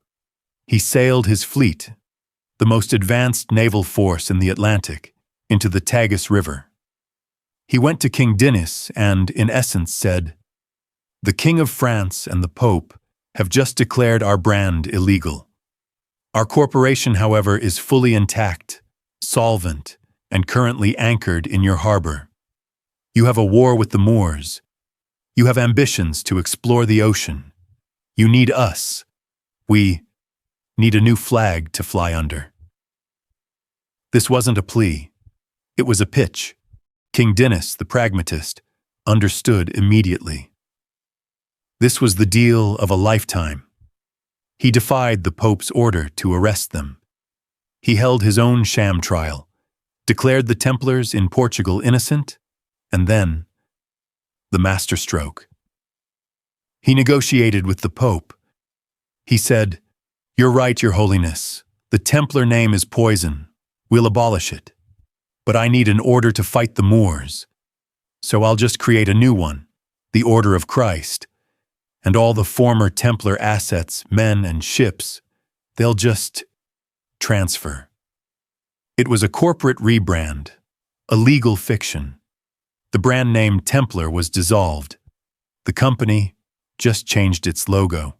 He sailed his fleet, the most advanced naval force in the Atlantic, into the Tagus River. He went to King Dinis and, in essence, said, "The King of France and the Pope have just declared our brand illegal. Our corporation, however, is fully intact, solvent, and currently anchored in your harbor. You have a war with the Moors. You have ambitions to explore the ocean. You need us. We need a new flag to fly under." This wasn't a plea. It was a pitch. King Dinis, the pragmatist, understood immediately. This was the deal of a lifetime. He defied the Pope's order to arrest them. He held his own sham trial, declared the Templars in Portugal innocent, and then the masterstroke. He negotiated with the Pope. He said, "You're right, Your Holiness. The Templar name is poison. We'll abolish it. But I need an order to fight the Moors. So I'll just create a new one, the Order of Christ. And all the former Templar assets, men and ships, they'll just transfer." It was a corporate rebrand, a legal fiction. The brand name Templar was dissolved. The company just changed its logo.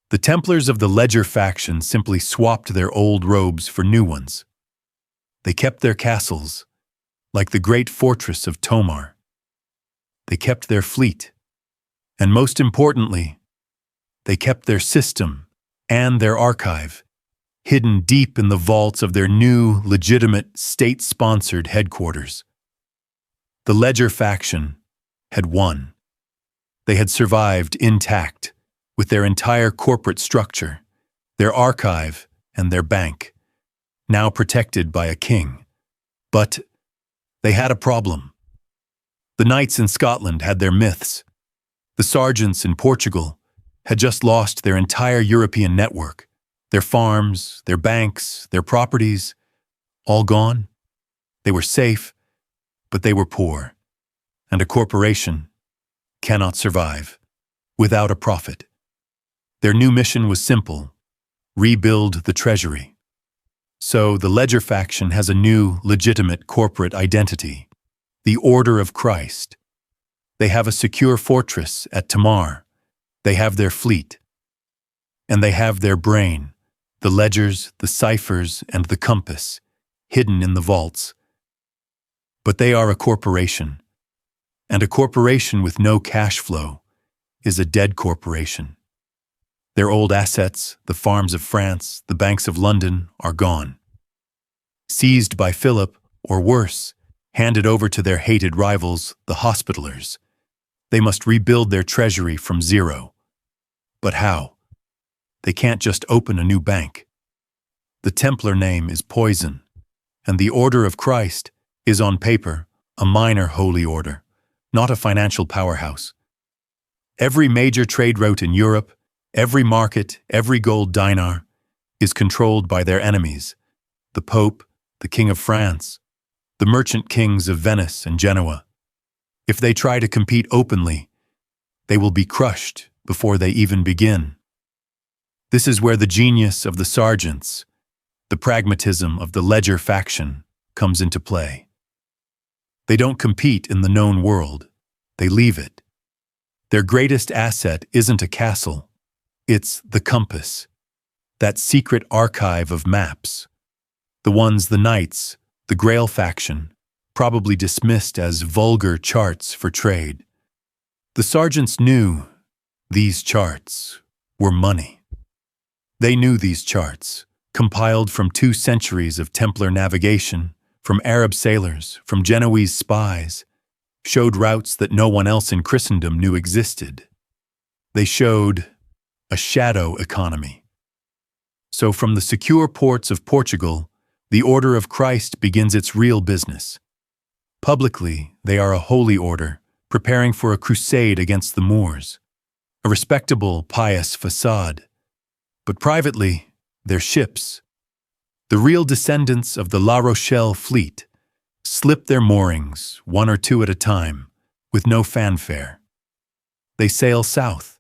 The Templars of the Ledger faction simply swapped their old robes for new ones. They kept their castles, like the great fortress of Tomar. They kept their fleet. And most importantly, they kept their system and their archive, hidden deep in the vaults of their new, legitimate, state-sponsored headquarters. The Ledger faction had won. They had survived intact, with their entire corporate structure, their archive, and their bank, now protected by a king. But they had a problem. The knights in Scotland had their myths. The sergeants in Portugal had just lost their entire European network, their farms, their banks, their properties, all gone. They were safe, but they were poor, and a corporation cannot survive without a profit. Their new mission was simple: rebuild the treasury. So the Ledger faction has a new, legitimate corporate identity: the Order of Christ. They have a secure fortress at Tamar. They have their fleet. And they have their brain, the ledgers, the ciphers, and the compass, hidden in the vaults. But they are a corporation. And a corporation with no cash flow is a dead corporation. Their old assets, the farms of France, the banks of London, are gone. Seized by Philip, or worse, handed over to their hated rivals, the Hospitallers. They must rebuild their treasury from zero. But how? They can't just open a new bank. The Templar name is poison, and the Order of Christ is on paper a minor holy order, not a financial powerhouse. Every major trade route in Europe, every market, every gold dinar, is controlled by their enemies: the Pope, the King of France, the merchant kings of Venice and Genoa. If they try to compete openly, they will be crushed before they even begin. This is where the genius of the sergeants, the pragmatism of the Ledger faction, comes into play. They don't compete in the known world, they leave it. Their greatest asset isn't a castle, it's the compass, that secret archive of maps, the ones the Knights, the Grail faction, probably dismissed as vulgar charts for trade. The sergeants knew these charts were money. They knew these charts, compiled from 2 centuries of Templar navigation, from Arab sailors, from Genoese spies, showed routes that no one else in Christendom knew existed. They showed a shadow economy. So from the secure ports of Portugal, the Order of Christ begins its real business. Publicly, they are a holy order, preparing for a crusade against the Moors, a respectable, pious facade. But privately, they're ships. The real descendants of the La Rochelle fleet slip their moorings, 1 or 2 at a time, with no fanfare. They sail south.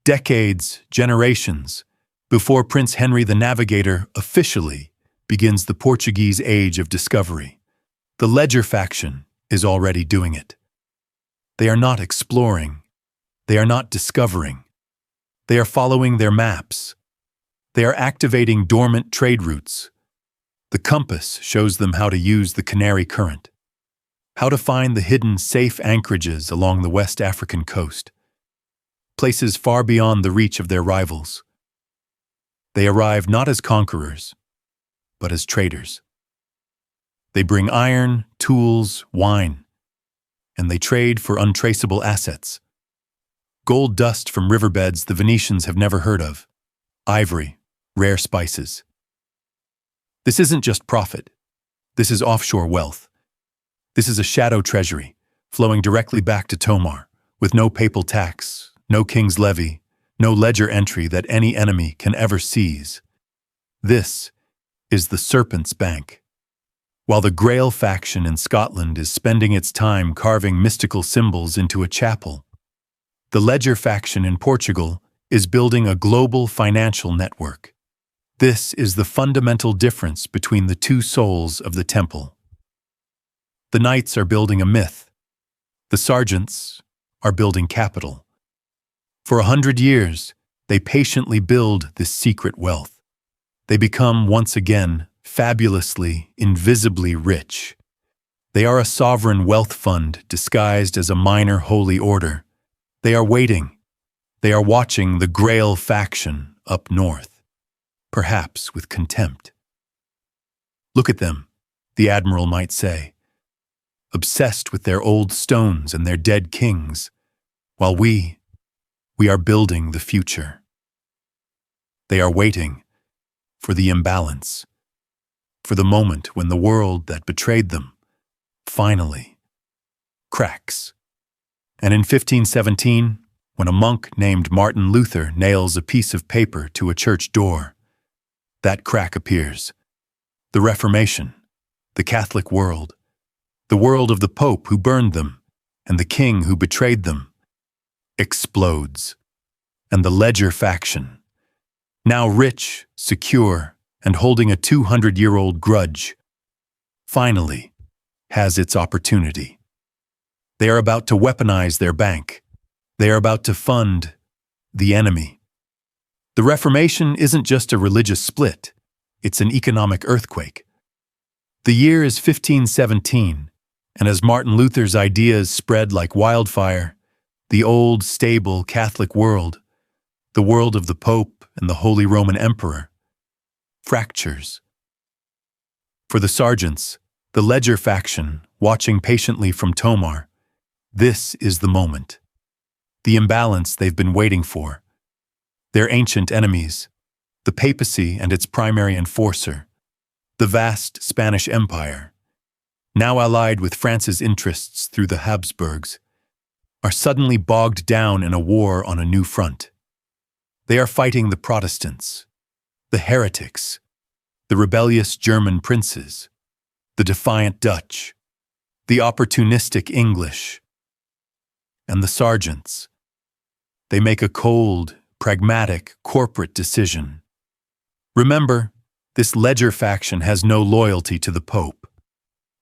Decades, generations, before Prince Henry the Navigator officially begins the Portuguese age of discovery. The Ledger faction is already doing it. They are not exploring. They are not discovering. They are following their maps. They are activating dormant trade routes. The compass shows them how to use the Canary Current, how to find the hidden safe anchorages along the West African coast, places far beyond the reach of their rivals. They arrive not as conquerors, but as traders. They bring iron, tools, wine, and they trade for untraceable assets. Gold dust from riverbeds the Venetians have never heard of, ivory, rare spices. This isn't just profit. This is offshore wealth. This is a shadow treasury, flowing directly back to Tomar, with no papal tax, no king's levy, no ledger entry that any enemy can ever seize. This is the Serpent's Bank. While the Grail faction in Scotland is spending its time carving mystical symbols into a chapel, the Ledger faction in Portugal is building a global financial network. This is the fundamental difference between the 2 souls of the temple. The knights are building a myth. The sergeants are building capital. For 100 years, they patiently build this secret wealth. They become, once again, fabulously, invisibly rich. They are a sovereign wealth fund disguised as a minor holy order. They are waiting. They are watching the Grail faction up north, perhaps with contempt. Look at them, the admiral might say. obsessed with their old stones and their dead kings, while we are building the future. They are waiting for the imbalance, for the moment when the world that betrayed them finally cracks. And in 1517, when a monk named Martin Luther nails a piece of paper to a church door, that crack appears. The Reformation, the Catholic world, the world of the Pope who burned them and the king who betrayed them, explodes. And the Ledger faction, now rich, secure, and holding a 200-year-old grudge, finally has its opportunity. They are about to weaponize their bank. They are about to fund the enemy. The Reformation isn't just a religious split, it's an economic earthquake. The year is 1517, and as Martin Luther's ideas spread like wildfire, the old, stable Catholic world, the world of the Pope and the Holy Roman Emperor, fractures. For the sergeants, the Ledger faction, watching patiently from Tomar, this is the moment. The imbalance they've been waiting for. Their ancient enemies, the papacy and its primary enforcer, the vast Spanish Empire, now allied with France's interests through the Habsburgs, are suddenly bogged down in a war on a new front. They are fighting the Protestants, the heretics, the rebellious German princes, the defiant Dutch, the opportunistic English, and the sergeants. They make a cold, pragmatic, corporate decision. Remember, this Ledger faction has no loyalty to the Pope.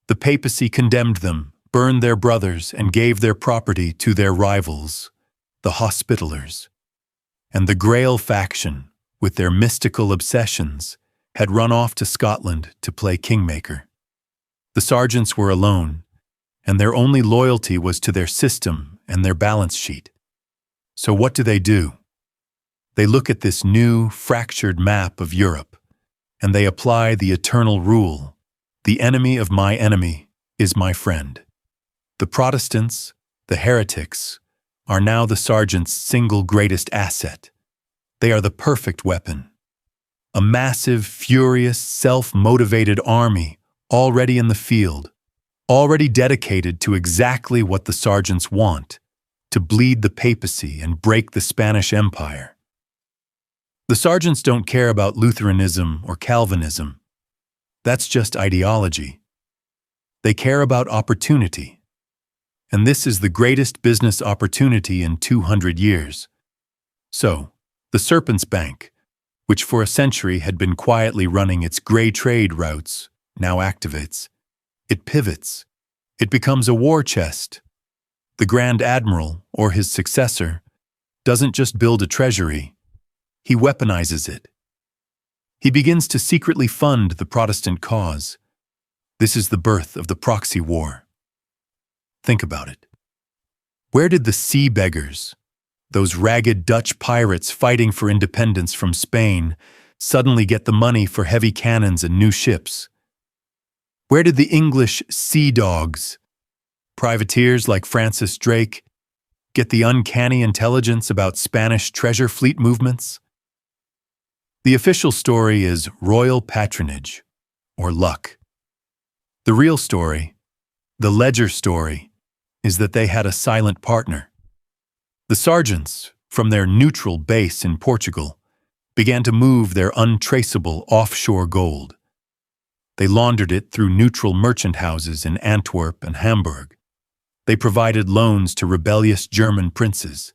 The papacy condemned them, burned their brothers, and gave their property to their rivals, the Hospitallers. And the Grail faction, with their mystical obsessions, had run off to Scotland to play kingmaker. The sergeants were alone, and their only loyalty was to their system and their balance sheet. So what do? They look at this new, fractured map of Europe, and they apply the eternal rule: the enemy of my enemy is my friend. The Protestants, the heretics, are now the sergeant's single greatest asset. They are the perfect weapon. A massive, furious, self-motivated army already in the field, already dedicated to exactly what the sergeants want: to bleed the papacy and break the Spanish Empire. The sergeants don't care about Lutheranism or Calvinism. That's just ideology. They care about opportunity. And this is the greatest business opportunity in 200 years. So, the Serpent's Bank, which for a century had been quietly running its grey trade routes, now activates. It pivots. It becomes a war chest. The Grand Admiral, or his successor, doesn't just build a treasury, he weaponizes it. He begins to secretly fund the Protestant cause. This is the birth of the proxy war. Think about it. Where did the sea beggars, those ragged Dutch pirates fighting for independence from Spain, suddenly get the money for heavy cannons and new ships? Where did the English sea dogs, privateers like Francis Drake, get the uncanny intelligence about Spanish treasure fleet movements? The official story is royal patronage, or luck. The real story, the Ledger story, is that they had a silent partner. The sergeants, from their neutral base in Portugal, began to move their untraceable offshore gold. They laundered it through neutral merchant houses in Antwerp and Hamburg. They provided loans to rebellious German princes.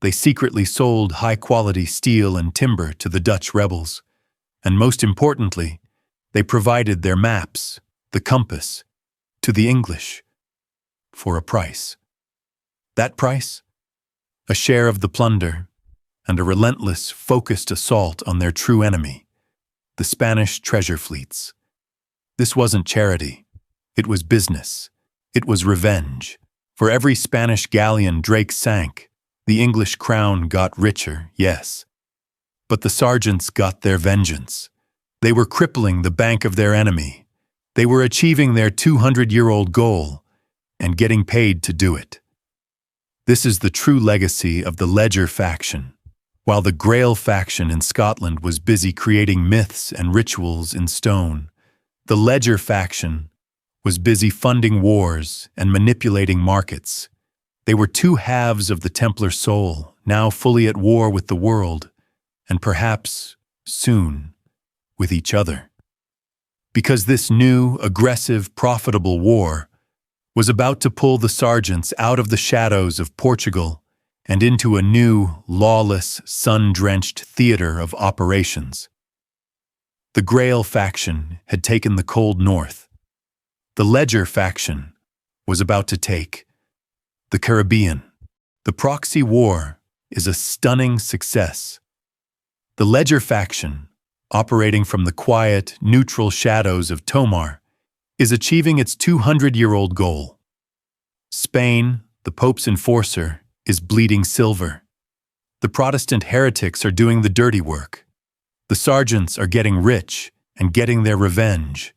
They secretly sold high-quality steel and timber to the Dutch rebels. And most importantly, they provided their maps, the compass, to the English for a price. That price? A share of the plunder and a relentless, focused assault on their true enemy, the Spanish treasure fleets. This wasn't charity. It was business. It was revenge. For every Spanish galleon Drake sank, the English crown got richer, yes. But the sergeants got their vengeance. They were crippling the bank of their enemy. They were achieving their 200-year-old goal, and getting paid to do it. This is the true legacy of the Ledger faction. While the Grail faction in Scotland was busy creating myths and rituals in stone, the Ledger faction was busy funding wars and manipulating markets. They were two halves of the Templar soul, now fully at war with the world, and perhaps, soon, with each other. Because this new, aggressive, profitable war was about to pull the sergeants out of the shadows of Portugal and into a new, lawless, sun-drenched theater of operations. The Grail faction had taken the cold north. The Ledger faction was about to take the Caribbean. The proxy war is a stunning success. The Ledger faction, operating from the quiet, neutral shadows of Tomar, is achieving its 200-year-old goal. Spain, the Pope's enforcer, is bleeding silver. The Protestant heretics are doing the dirty work. The sergeants are getting rich and getting their revenge.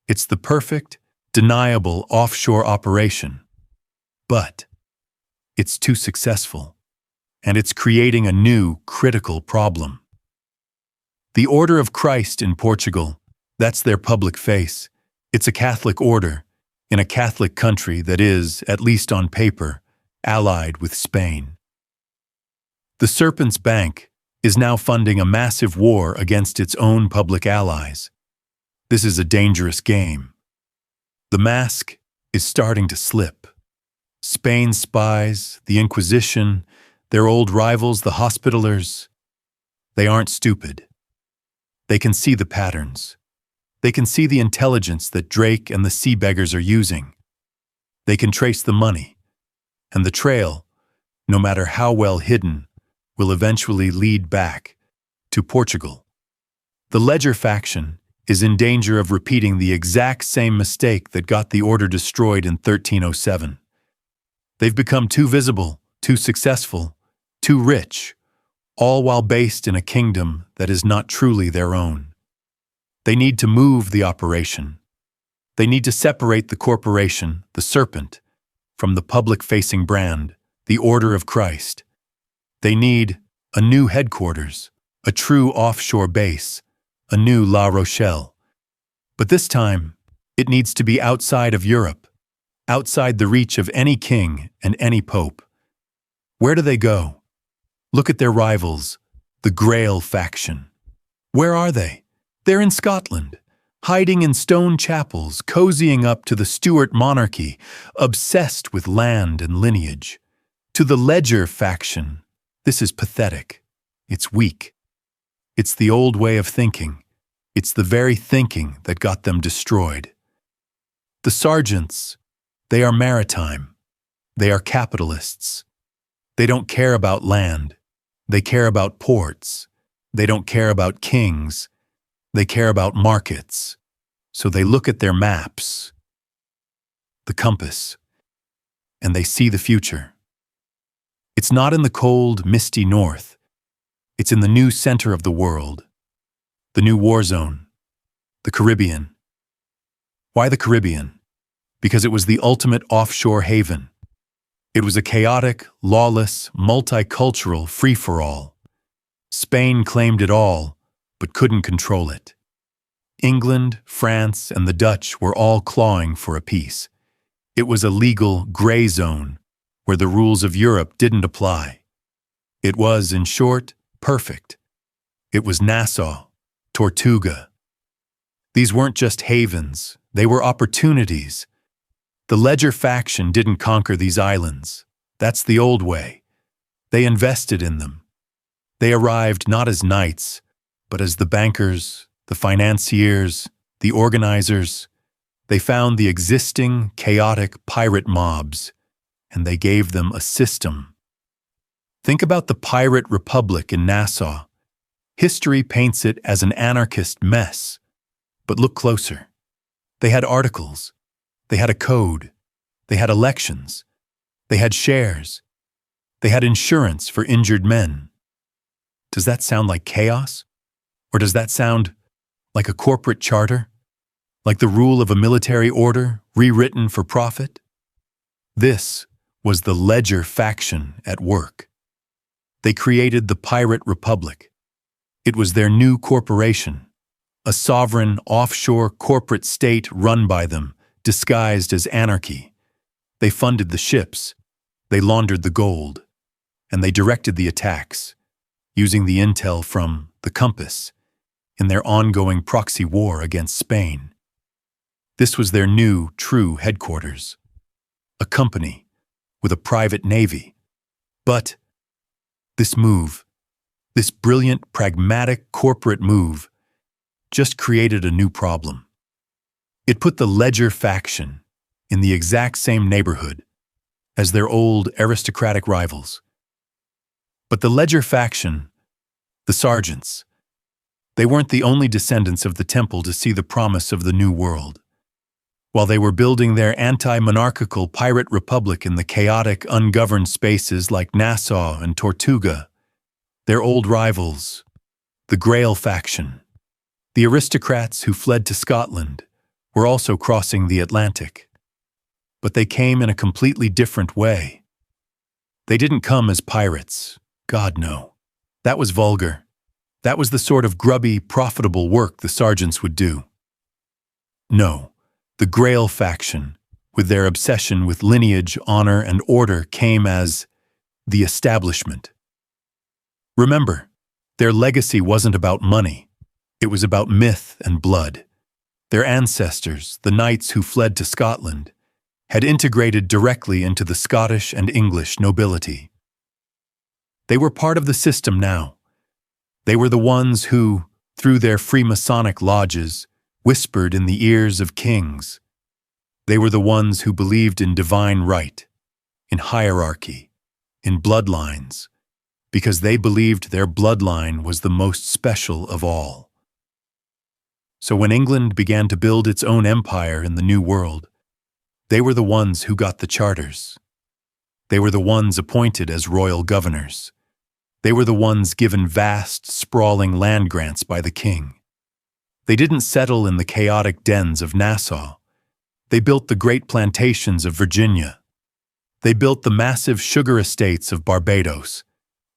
It's the perfect, deniable offshore operation. But it's too successful, and it's creating a new, critical problem. The Order of Christ in Portugal, that's their public face. It's a Catholic order in a Catholic country that is, at least on paper, allied with Spain. The Serpent's Bank is now funding a massive war against its own public allies. This is a dangerous game. The mask is starting to slip. Spain's spies, the Inquisition, their old rivals, the Hospitallers, they aren't stupid. They can see the patterns. They can see the intelligence that Drake and the sea beggars are using. They can trace the money. And the trail, no matter how well hidden, will eventually lead back to Portugal. The Ledger faction is in danger of repeating the exact same mistake that got the order destroyed in 1307. They've become too visible, too successful, too rich, all while based in a kingdom that is not truly their own. They need to move the operation. They need to separate the corporation, the serpent, from the public-facing brand, the Order of Christ. They need a new headquarters, a true offshore base, a new La Rochelle. But this time, it needs to be outside of Europe, outside the reach of any king and any pope. Where do they go? Look at their rivals, the Grail faction. Where are they? They're in Scotland, hiding in stone chapels, cozying up to the Stuart monarchy, obsessed with land and lineage. To the Ledger faction, this is pathetic. It's weak. It's the old way of thinking. It's the very thinking that got them destroyed. The sergeants, they are maritime. They are capitalists. They don't care about land. They care about ports. They don't care about kings. They care about markets. So they look at their maps, the compass, and they see the future. It's not in the cold, misty north. It's in the new center of the world, the new war zone, the Caribbean. Why the Caribbean? Because it was the ultimate offshore haven. It was a chaotic, lawless, multicultural free-for-all. Spain claimed it all, but couldn't control it. England, France, and the Dutch were all clawing for a piece. It was a legal gray zone where the rules of Europe didn't apply. It was, in short, perfect. It was Nassau, Tortuga. These weren't just havens, they were opportunities. The Ledger faction didn't conquer these islands. That's the old way. They invested in them. They arrived not as knights, but as the bankers, the financiers, the organizers. They found the existing, chaotic pirate mobs, and they gave them a system. Think about the pirate republic in Nassau. History paints it as an anarchist mess. But look closer. They had articles. They had a code. They had elections. They had shares. They had insurance for injured men. Does that sound like chaos? Or does that sound like a corporate charter? Like the rule of a military order rewritten for profit? This was the Ledger faction at work. They created the Pirate Republic. It was their new corporation, a sovereign offshore corporate state run by them, disguised as anarchy. They funded the ships, they laundered the gold, and they directed the attacks, using the intel from the Compass in their ongoing proxy war against Spain. This was their new, true headquarters, a company with a private navy. But this move, this brilliant, pragmatic corporate move, just created a new problem. It put the Ledger faction in the exact same neighborhood as their old aristocratic rivals. But the Ledger faction, the sergeants, they weren't the only descendants of the Temple to see the promise of the New World. While they were building their anti-monarchical pirate republic in the chaotic, ungoverned spaces like Nassau and Tortuga, their old rivals, the Grail faction, the aristocrats who fled to Scotland, were also crossing the Atlantic. But they came in a completely different way. They didn't come as pirates. God, no. That was vulgar. That was the sort of grubby, profitable work the sergeants would do. No, the Grail faction, with their obsession with lineage, honor, and order, came as the establishment. Remember, their legacy wasn't about money. It was about myth and blood. Their ancestors, the knights who fled to Scotland, had integrated directly into the Scottish and English nobility. They were part of the system now. They were the ones who, through their Freemasonic lodges, whispered in the ears of kings. They were the ones who believed in divine right, in hierarchy, in bloodlines, because they believed their bloodline was the most special of all. So when England began to build its own empire in the New World, they were the ones who got the charters. They were the ones appointed as royal governors. They were the ones given vast, sprawling land grants by the king. They didn't settle in the chaotic dens of Nassau. They built the great plantations of Virginia. They built the massive sugar estates of Barbados,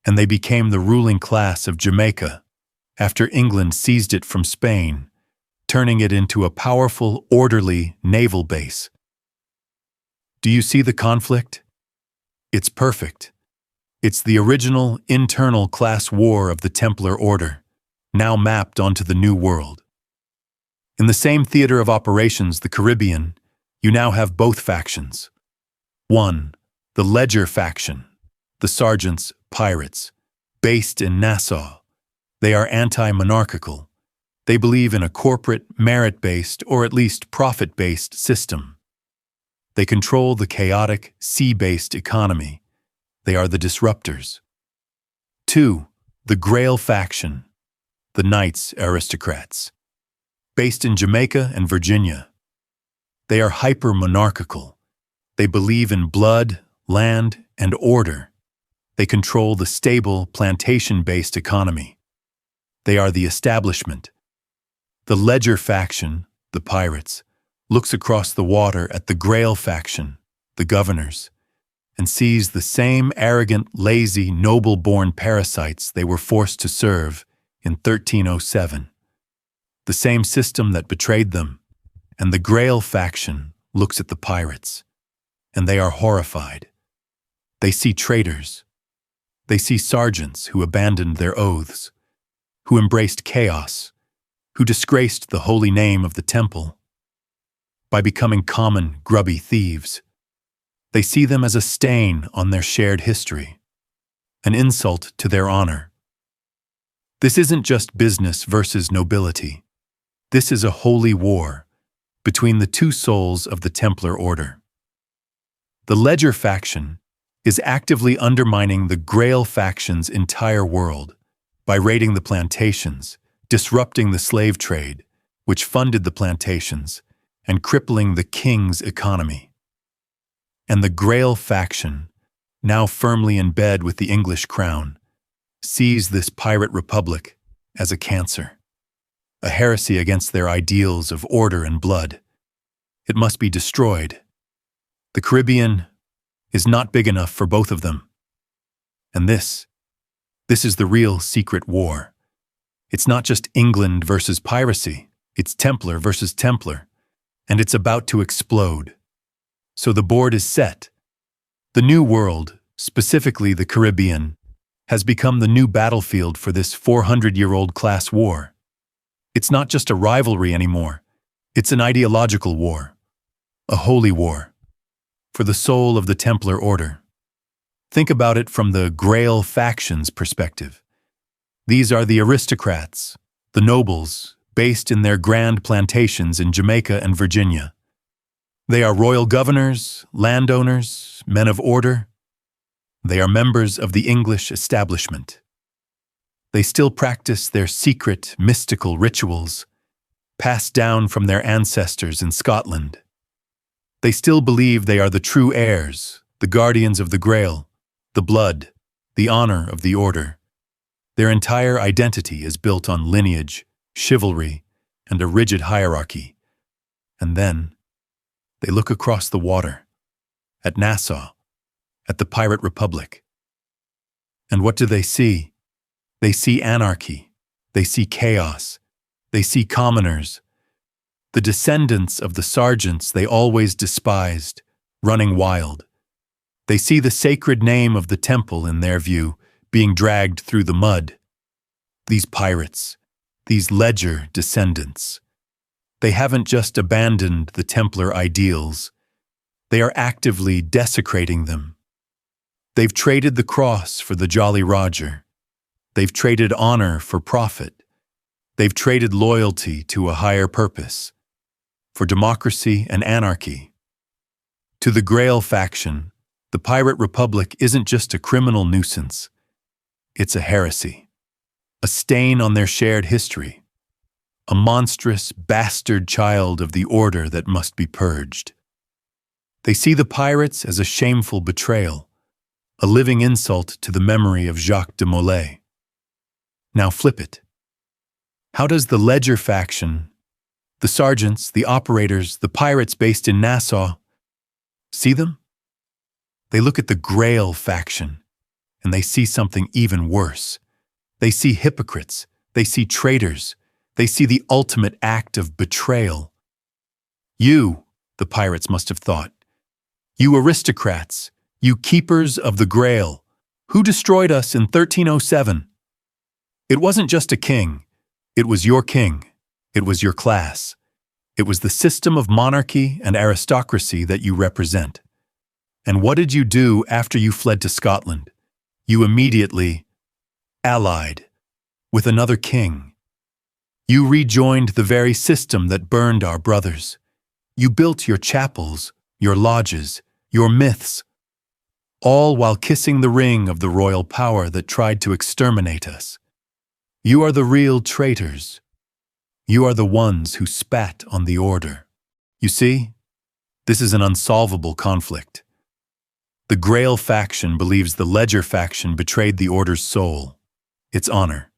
and they became the ruling class of Jamaica after England seized it from Spain, turning it into a powerful, orderly naval base. Do you see the conflict? It's perfect. It's the original internal class war of the Templar Order, now mapped onto the New World. In the same theater of operations, the Caribbean, you now have both factions. One, the Ledger faction, the sergeants, pirates, based in Nassau. They are anti-monarchical. They believe in a corporate, merit-based, or at least profit-based system. They control the chaotic, sea-based economy. They are the disruptors. Two, the Grail faction, the Knights aristocrats, based in Jamaica and Virginia. They are hyper-monarchical. They believe in blood, land, and order. They control the stable, plantation-based economy. They are the establishment. The Ledger faction, the pirates, looks across the water at the Grail faction, the governors, and sees the same arrogant, lazy, noble-born parasites they were forced to serve in 1307. The same system that betrayed them, and the Grail faction looks at the pirates, and they are horrified. They see traitors. They see sergeants who abandoned their oaths, who embraced chaos, who disgraced the holy name of the temple by becoming common, grubby thieves. They see them as a stain on their shared history, an insult to their honor. This isn't just business versus nobility. This is a holy war between the two souls of the Templar Order. The Ledger faction is actively undermining the Grail faction's entire world by raiding the plantations, disrupting the slave trade, which funded the plantations, and crippling the king's economy. And the Grail faction, now firmly in bed with the English crown, sees this pirate republic as a cancer, a heresy against their ideals of order and blood. It must be destroyed. The Caribbean, is not big enough for both of them. And this is the real secret war. It's not just England versus piracy, it's Templar versus Templar, and it's about to explode. So the board is set. The New World, specifically the Caribbean, has become the new battlefield for this 400-year-old class war. It's not just a rivalry anymore, it's an ideological war, a holy war, for the soul of the Templar Order. Think about it from the Grail faction's perspective. These are the aristocrats, the nobles, based in their grand plantations in Jamaica and Virginia. They are royal governors, landowners, men of order. They are members of the English establishment. They still practice their secret, mystical rituals, passed down from their ancestors in Scotland. They still believe they are the true heirs, the guardians of the Grail, the blood, the honor of the order. Their entire identity is built on lineage, chivalry, and a rigid hierarchy. And then, they look across the water, at Nassau, at the Pirate Republic. And what do they see? They see anarchy, they see chaos, they see commoners, the descendants of the sergeants they always despised, running wild. They see the sacred name of the temple, in their view, being dragged through the mud. These pirates, these Ledger descendants, they haven't just abandoned the Templar ideals, they are actively desecrating them. They've traded the cross for the Jolly Roger. They've traded honor for profit. They've traded loyalty to a higher purpose, for democracy and anarchy. To the Grail faction, the Pirate Republic isn't just a criminal nuisance. It's a heresy, a stain on their shared history, a monstrous, bastard child of the order that must be purged. They see the pirates as a shameful betrayal, a living insult to the memory of Jacques de Molay. Now flip it. How does the Ledger faction, the sergeants, the operators, the pirates based in Nassau, see them? They look at the Grail faction, and they see something even worse. They see hypocrites, they see traitors, they see the ultimate act of betrayal. You, the pirates must have thought, you aristocrats, you keepers of the Grail, who destroyed us in 1307? It wasn't just a king. It was your king. It was your class. It was the system of monarchy and aristocracy that you represent. And what did you do after you fled to Scotland? You immediately allied with another king. You rejoined the very system that burned our brothers. You built your chapels, your lodges, your myths, all while kissing the ring of the royal power that tried to exterminate us. You are the real traitors. You are the ones who spat on the order. You see, this is an unsolvable conflict. The Grail faction believes the Ledger faction betrayed the order's soul, its honor.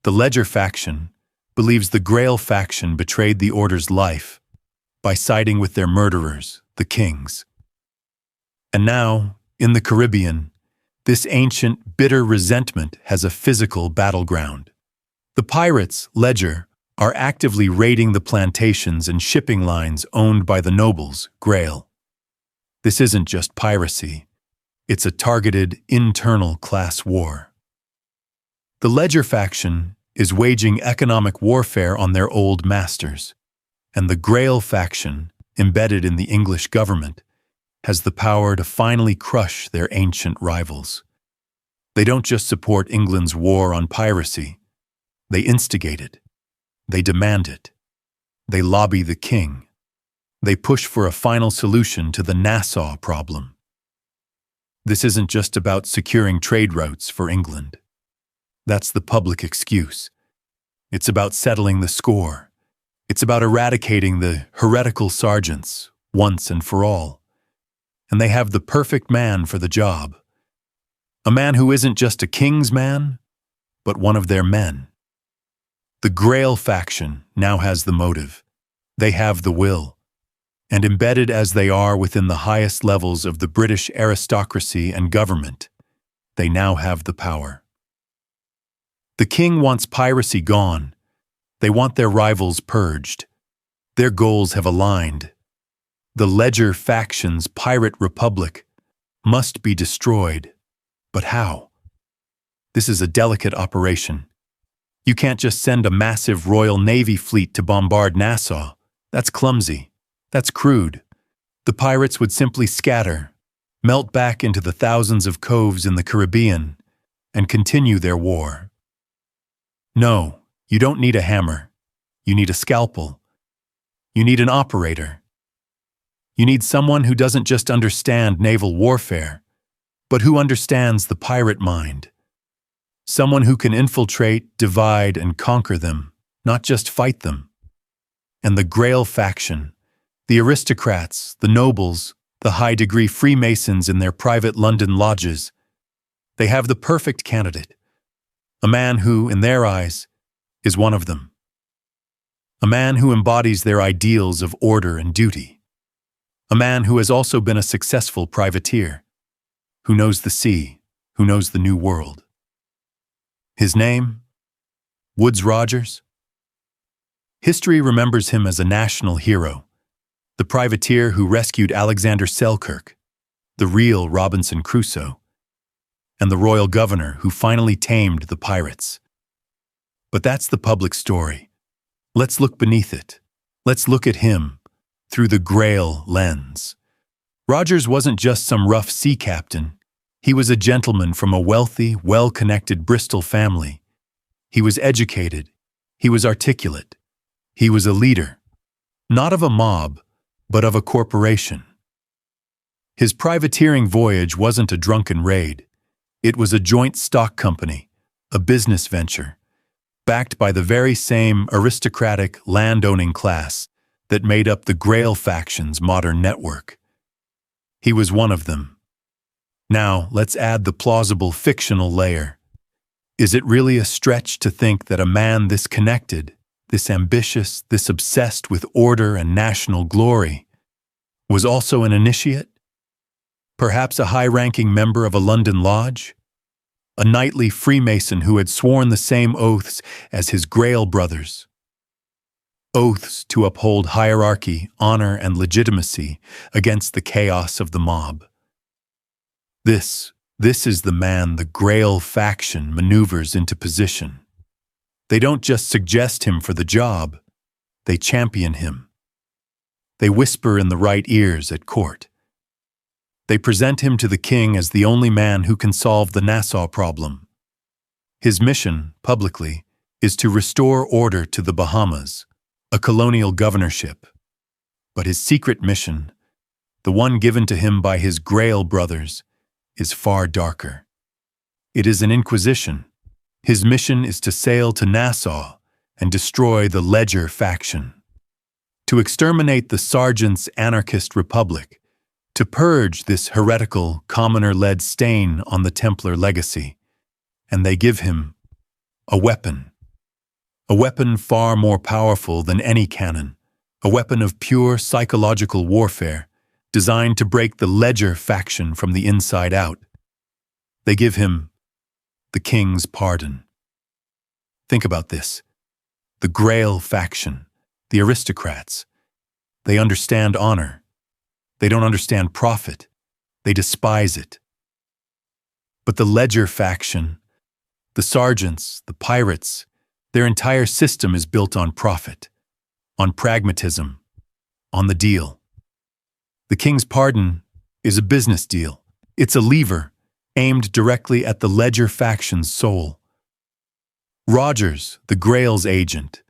The Ledger faction believes the Grail faction betrayed the order's life by siding with their murderers, the kings. And now, in the Caribbean, this ancient, bitter resentment has a physical battleground. The pirates, Ledger, are actively raiding the plantations and shipping lines owned by the nobles, Grail. This isn't just piracy. It's a targeted, internal class war. The Ledger faction is waging economic warfare on their old masters, and the Grail faction, embedded in the English government, has the power to finally crush their ancient rivals. They don't just support England's war on piracy. They instigate it. They demand it. They lobby the king. They push for a final solution to the Nassau problem. This isn't just about securing trade routes for England. That's the public excuse. It's about settling the score. It's about eradicating the heretical sergeants once and for all. And they have the perfect man for the job. A man who isn't just a king's man, but one of their men. The Grail faction now has the motive. They have the will. And embedded as they are within the highest levels of the British aristocracy and government, they now have the power. The king wants piracy gone. They want their rivals purged. Their goals have aligned. The Ledger faction's pirate republic must be destroyed. But how? This is a delicate operation. You can't just send a massive Royal Navy fleet to bombard Nassau. That's clumsy. That's crude. The pirates would simply scatter, melt back into the thousands of coves in the Caribbean, and continue their war. No, you don't need a hammer. You need a scalpel. You need an operator. You need someone who doesn't just understand naval warfare, but who understands the pirate mind. Someone who can infiltrate, divide, and conquer them, not just fight them. And the Grail faction, the aristocrats, the nobles, the high-degree Freemasons in their private London lodges, they have the perfect candidate. A man who, in their eyes, is one of them. A man who embodies their ideals of order and duty. A man who has also been a successful privateer, who knows the sea, who knows the new world. His name? Woodes Rogers. History remembers him as a national hero, the privateer who rescued Alexander Selkirk, the real Robinson Crusoe, and the royal governor who finally tamed the pirates. But that's the public story. Let's look beneath it. Let's look at him through the Grail lens. Rogers wasn't just some rough sea captain. He was a gentleman from a wealthy, well-connected Bristol family. He was educated. He was articulate. He was a leader, not of a mob, but of a corporation. His privateering voyage wasn't a drunken raid. It was a joint stock company, a business venture, backed by the very same aristocratic, land-owning class that made up the Grail faction's modern network. He was one of them. Now, let's add the plausible fictional layer. Is it really a stretch to think that a man this connected, this ambitious, this obsessed with order and national glory, was also an initiate? Perhaps a high-ranking member of a London lodge? A knightly Freemason who had sworn the same oaths as his Grail brothers? Oaths to uphold hierarchy, honor, and legitimacy against the chaos of the mob. This is the man the Grail faction maneuvers into position. They don't just suggest him for the job, they champion him. They whisper in the right ears at court. They present him to the king as the only man who can solve the Nassau problem. His mission, publicly, is to restore order to the Bahamas, a colonial governorship. But his secret mission, the one given to him by his Grail brothers, is far darker. It is an inquisition. His mission is to sail to Nassau and destroy the Ledger faction, to exterminate the sergeant's anarchist republic, to purge this heretical, commoner-led stain on the Templar legacy. And they give him a weapon far more powerful than any cannon, a weapon of pure psychological warfare, designed to break the Ledger faction from the inside out. They give him the king's pardon. Think about this. The Grail faction, the aristocrats, they understand honor. They don't understand profit. They despise it. But the Ledger faction, the sergeants, the pirates, their entire system is built on profit, on pragmatism, on the deal. The king's pardon is a business deal. It's a lever aimed directly at the Ledger faction's soul. Rogers, the Grail's agent,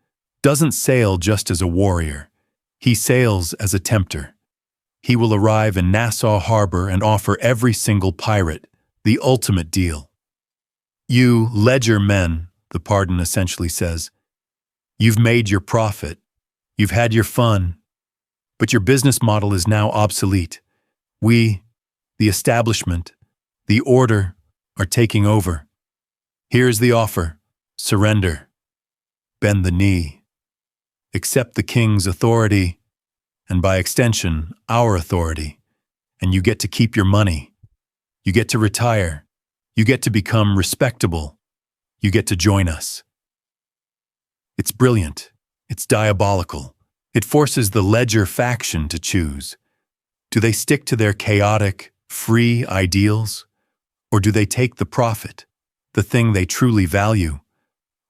doesn't sail just as a warrior. He sails as a tempter. He will arrive in Nassau Harbor and offer every single pirate the ultimate deal. You Ledger men, the pardon essentially says, you've made your profit. You've had your fun. But your business model is now obsolete. We, the establishment, the order, are taking over. Here's the offer. Surrender. Bend the knee. Accept the king's authority, and by extension, our authority, and you get to keep your money. You get to retire. You get to become respectable. You get to join us. It's brilliant. It's diabolical. It forces the Ledger faction to choose. Do they stick to their chaotic, free ideals? Or do they take the profit, the thing they truly value?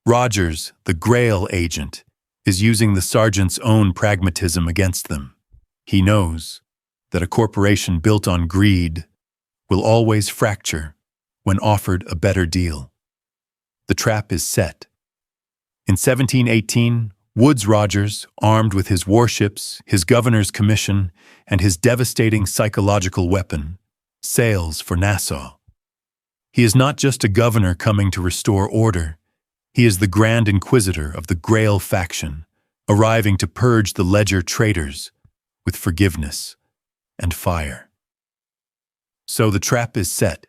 Rogers, the Grail agent, is using the sergeant's own pragmatism against them. He knows that a corporation built on greed will always fracture when offered a better deal. The trap is set. In 1718, Woodes Rogers, armed with his warships, his governor's commission, and his devastating psychological weapon, sails for Nassau. He is not just a governor coming to restore order. He is the Grand Inquisitor of the Grail faction, arriving to purge the Ledger traitors with forgiveness and fire. So the trap is set.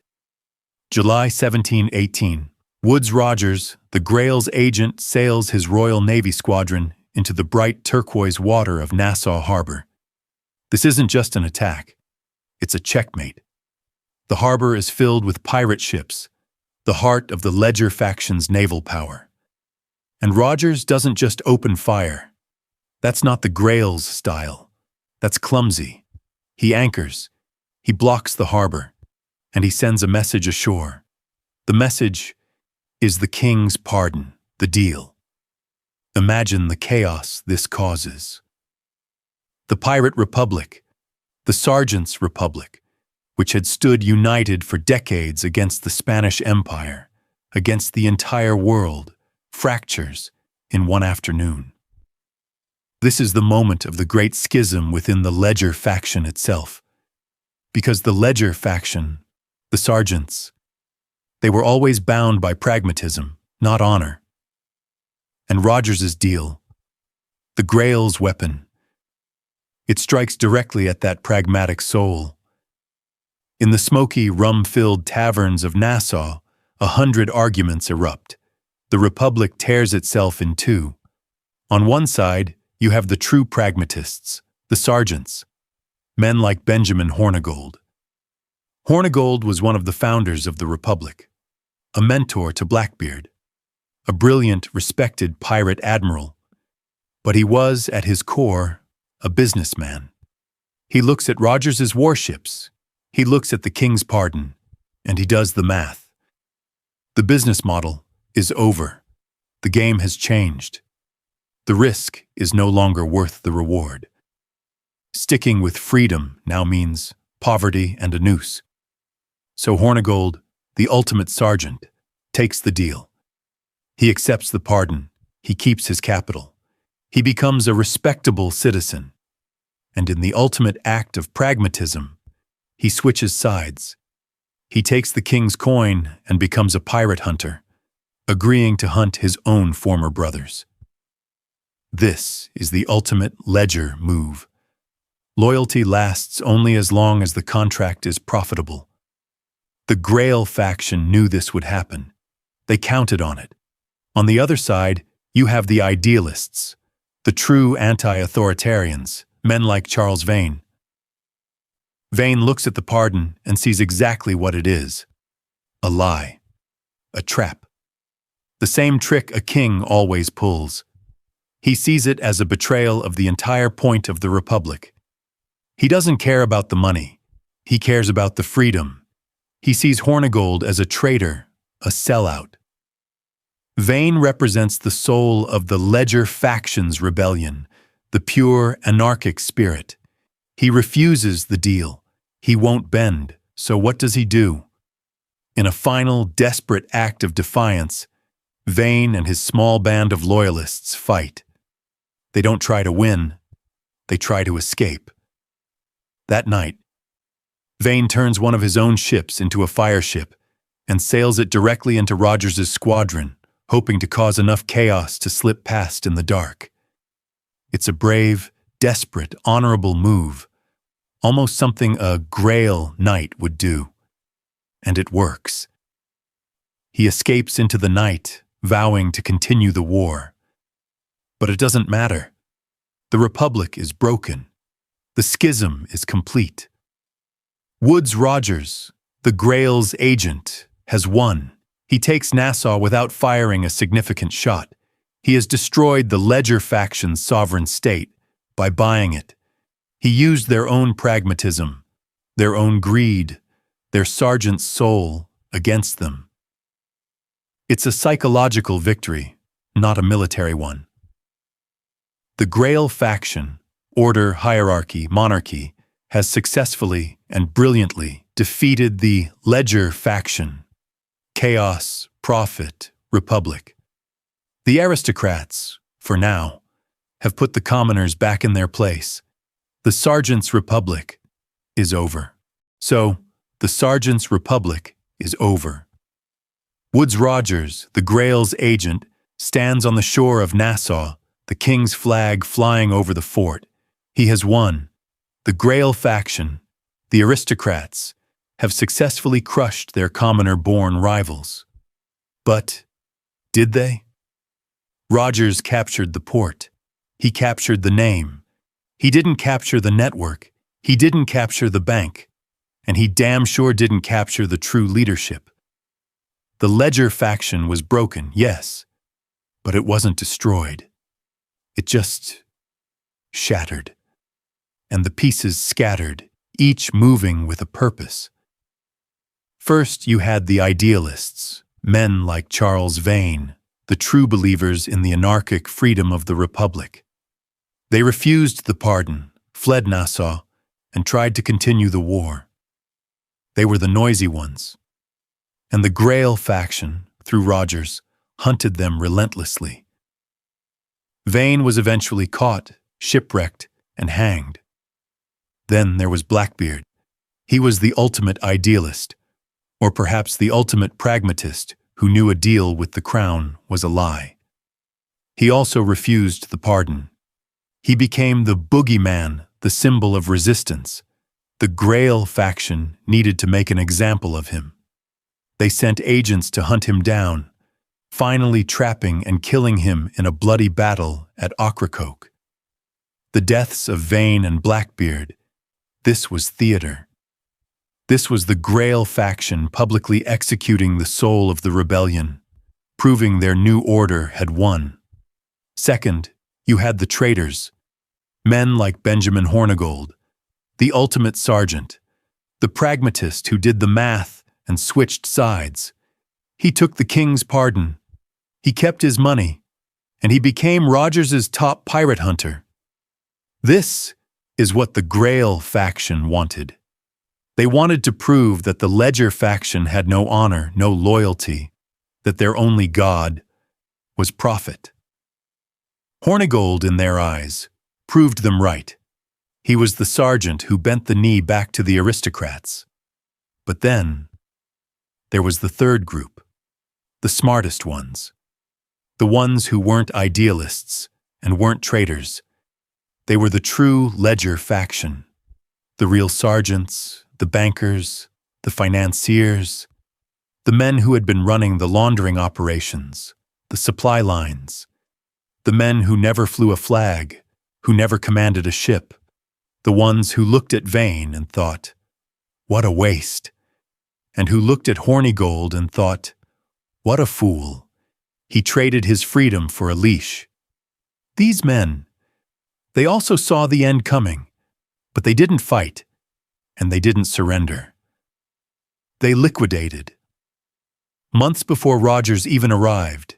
July 1718, Woodes Rogers, the Grail's agent, sails his Royal Navy squadron into the bright turquoise water of Nassau Harbor. This isn't just an attack. It's a checkmate. The harbor is filled with pirate ships, the heart of the Ledger faction's naval power. And Rogers doesn't just open fire. That's not the Grail's style. That's clumsy. He anchors, he blocks the harbor, and he sends a message ashore. The message is the king's pardon, the deal. Imagine the chaos this causes. The Pirate Republic, the Sergeant's Republic, which had stood united for decades against the Spanish Empire, against the entire world, fractures in one afternoon. This is the moment of the great schism within the Ledger faction itself. Because the Ledger faction, the sergeants, they were always bound by pragmatism, not honor. And Rogers's deal, the Grail's weapon, it strikes directly at that pragmatic soul. In the smoky, rum-filled taverns of Nassau, 100 arguments erupt. The Republic tears itself in two. On one side, you have the true pragmatists, the sergeants, men like Benjamin Hornigold. Hornigold was one of the founders of the Republic, a mentor to Blackbeard, a brilliant, respected pirate admiral. But he was, at his core, a businessman. He looks at Rogers's warships, he looks at the king's pardon, and he does the math. The business model is over. The game has changed. The risk is no longer worth the reward. Sticking with freedom now means poverty and a noose. So Hornigold, the ultimate sergeant, takes the deal. He accepts the pardon. He keeps his capital. He becomes a respectable citizen. And in the ultimate act of pragmatism, he switches sides. He takes the king's coin and becomes a pirate hunter, agreeing to hunt his own former brothers. This is the ultimate Ledger move. Loyalty lasts only as long as the contract is profitable. The Grail faction knew this would happen. They counted on it. On the other side, you have the idealists, the true anti-authoritarians, men like Charles Vane. Vane looks at the pardon and sees exactly what it is. A lie. A trap. The same trick a king always pulls. He sees it as a betrayal of the entire point of the Republic. He doesn't care about the money. He cares about the freedom. He sees Hornigold as a traitor, a sellout. Vane represents the soul of the Ledger faction's rebellion, the pure anarchic spirit. He refuses the deal. He won't bend. So what does he do? In a final, desperate act of defiance, Vane and his small band of loyalists fight. They don't try to win. They try to escape. That night, Vane turns one of his own ships into a fire ship and sails it directly into Rogers's squadron, hoping to cause enough chaos to slip past in the dark. It's a brave, desperate, honorable move, almost something a Grail knight would do. And it works. He escapes into the night, vowing to continue the war. But it doesn't matter. The Republic is broken. The schism is complete. Woodes Rogers, the Grail's agent, has won. He takes Nassau without firing a significant shot. He has destroyed the Ledger faction's sovereign state by buying it. He used their own pragmatism, their own greed, their sergeant's soul against them. It's a psychological victory, not a military one. The Grail faction, order, hierarchy, monarchy, has successfully and brilliantly defeated the Ledger faction, chaos, profit, republic. The aristocrats, for now, have put the commoners back in their place. The sergeant's republic is over. So, the sergeant's republic is over. Woodes Rogers, the Grail's agent, stands on the shore of Nassau, the king's flag flying over the fort. He has won. The Grail faction, the aristocrats, have successfully crushed their commoner-born rivals. But, did they? Rogers captured the port. He captured the name. He didn't capture the network. He didn't capture the bank. And he damn sure didn't capture the true leadership. The Ledger faction was broken, yes, but it wasn't destroyed. It just shattered. And the pieces scattered, each moving with a purpose. First, you had the idealists, men like Charles Vane, the true believers in the anarchic freedom of the Republic. They refused the pardon, fled Nassau, and tried to continue the war. They were the noisy ones. And the Grail faction, through Rogers, hunted them relentlessly. Vane was eventually caught, shipwrecked, and hanged. Then there was Blackbeard. He was the ultimate idealist, or perhaps the ultimate pragmatist who knew a deal with the crown was a lie. He also refused the pardon. He became the boogeyman, the symbol of resistance. The Grail faction needed to make an example of him. They sent agents to hunt him down, finally trapping and killing him in a bloody battle at Ocracoke. The deaths of Vane and Blackbeard, this was theater. This was the Grail faction publicly executing the soul of the rebellion, proving their new order had won. Second, you had the traitors, men like Benjamin Hornigold, the ultimate sergeant, the pragmatist who did the math and switched sides. He took the king's pardon, he kept his money, and he became Rogers's top pirate hunter. This is what the Grail faction wanted. They wanted to prove that the Ledger faction had no honor, no loyalty, that their only god was profit. Hornigold, in their eyes, proved them right. He was the sergeant who bent the knee back to the aristocrats. But then, there was the third group, the smartest ones, the ones who weren't idealists and weren't traitors. They were the true Ledger faction, the real sergeants, the bankers, the financiers, the men who had been running the laundering operations, the supply lines, the men who never flew a flag, who never commanded a ship, the ones who looked at Vane and thought, what a waste, and who looked at Hornigold and thought, what a fool. He traded his freedom for a leash. These men, they also saw the end coming, but they didn't fight, and they didn't surrender. They liquidated. Months before Rogers even arrived,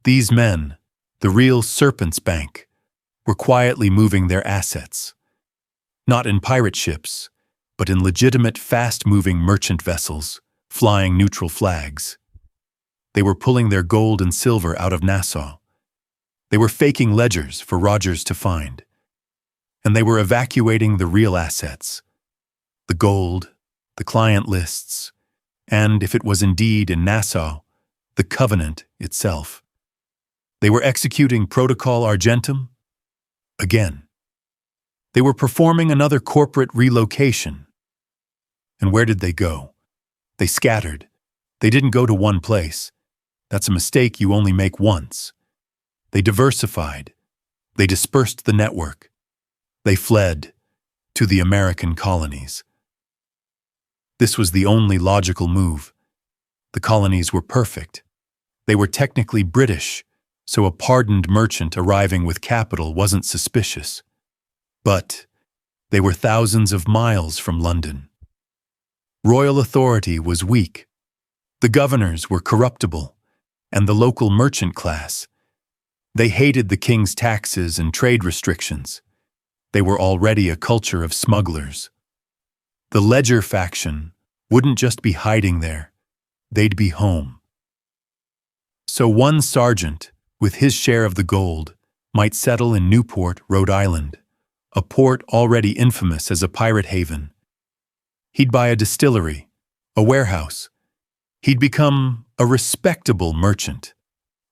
these men, the real Serpent's Bank, were quietly moving their assets. Not in pirate ships, but in legitimate fast-moving merchant vessels, flying neutral flags. They were pulling their gold and silver out of Nassau. They were faking ledgers for Rogers to find. And they were evacuating the real assets, the gold, the client lists, and, if it was indeed in Nassau, the Covenant itself. They were executing Protocol Argentum again. They were performing another corporate relocation. And where did they go? They scattered. They didn't go to one place. That's a mistake you only make once. They diversified. They dispersed the network. They fled. to the American colonies. This was the only logical move. The colonies were perfect. They were technically British, so a pardoned merchant arriving with capital wasn't suspicious. But they were thousands of miles from London. Royal authority was weak. The governors were corruptible, and the local merchant class. They hated the king's taxes and trade restrictions. They were already a culture of smugglers. The Ledger faction wouldn't just be hiding there, they'd be home. So one sergeant, with his share of the gold, might settle in Newport, Rhode Island, a port already infamous as a pirate haven. He'd buy a distillery, a warehouse. He'd become a respectable merchant.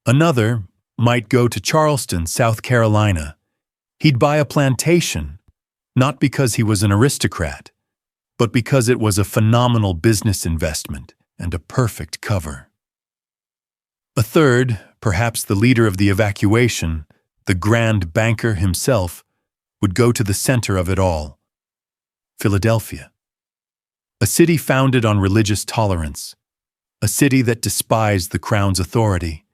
Another might go to Charleston, South Carolina. He'd buy a plantation, not because he was an aristocrat, but because it was a phenomenal business investment and a perfect cover. A third, perhaps the leader of the evacuation, the grand banker himself, would go to the center of it all, Philadelphia. A city founded on religious tolerance, a city that despised the crown's authority,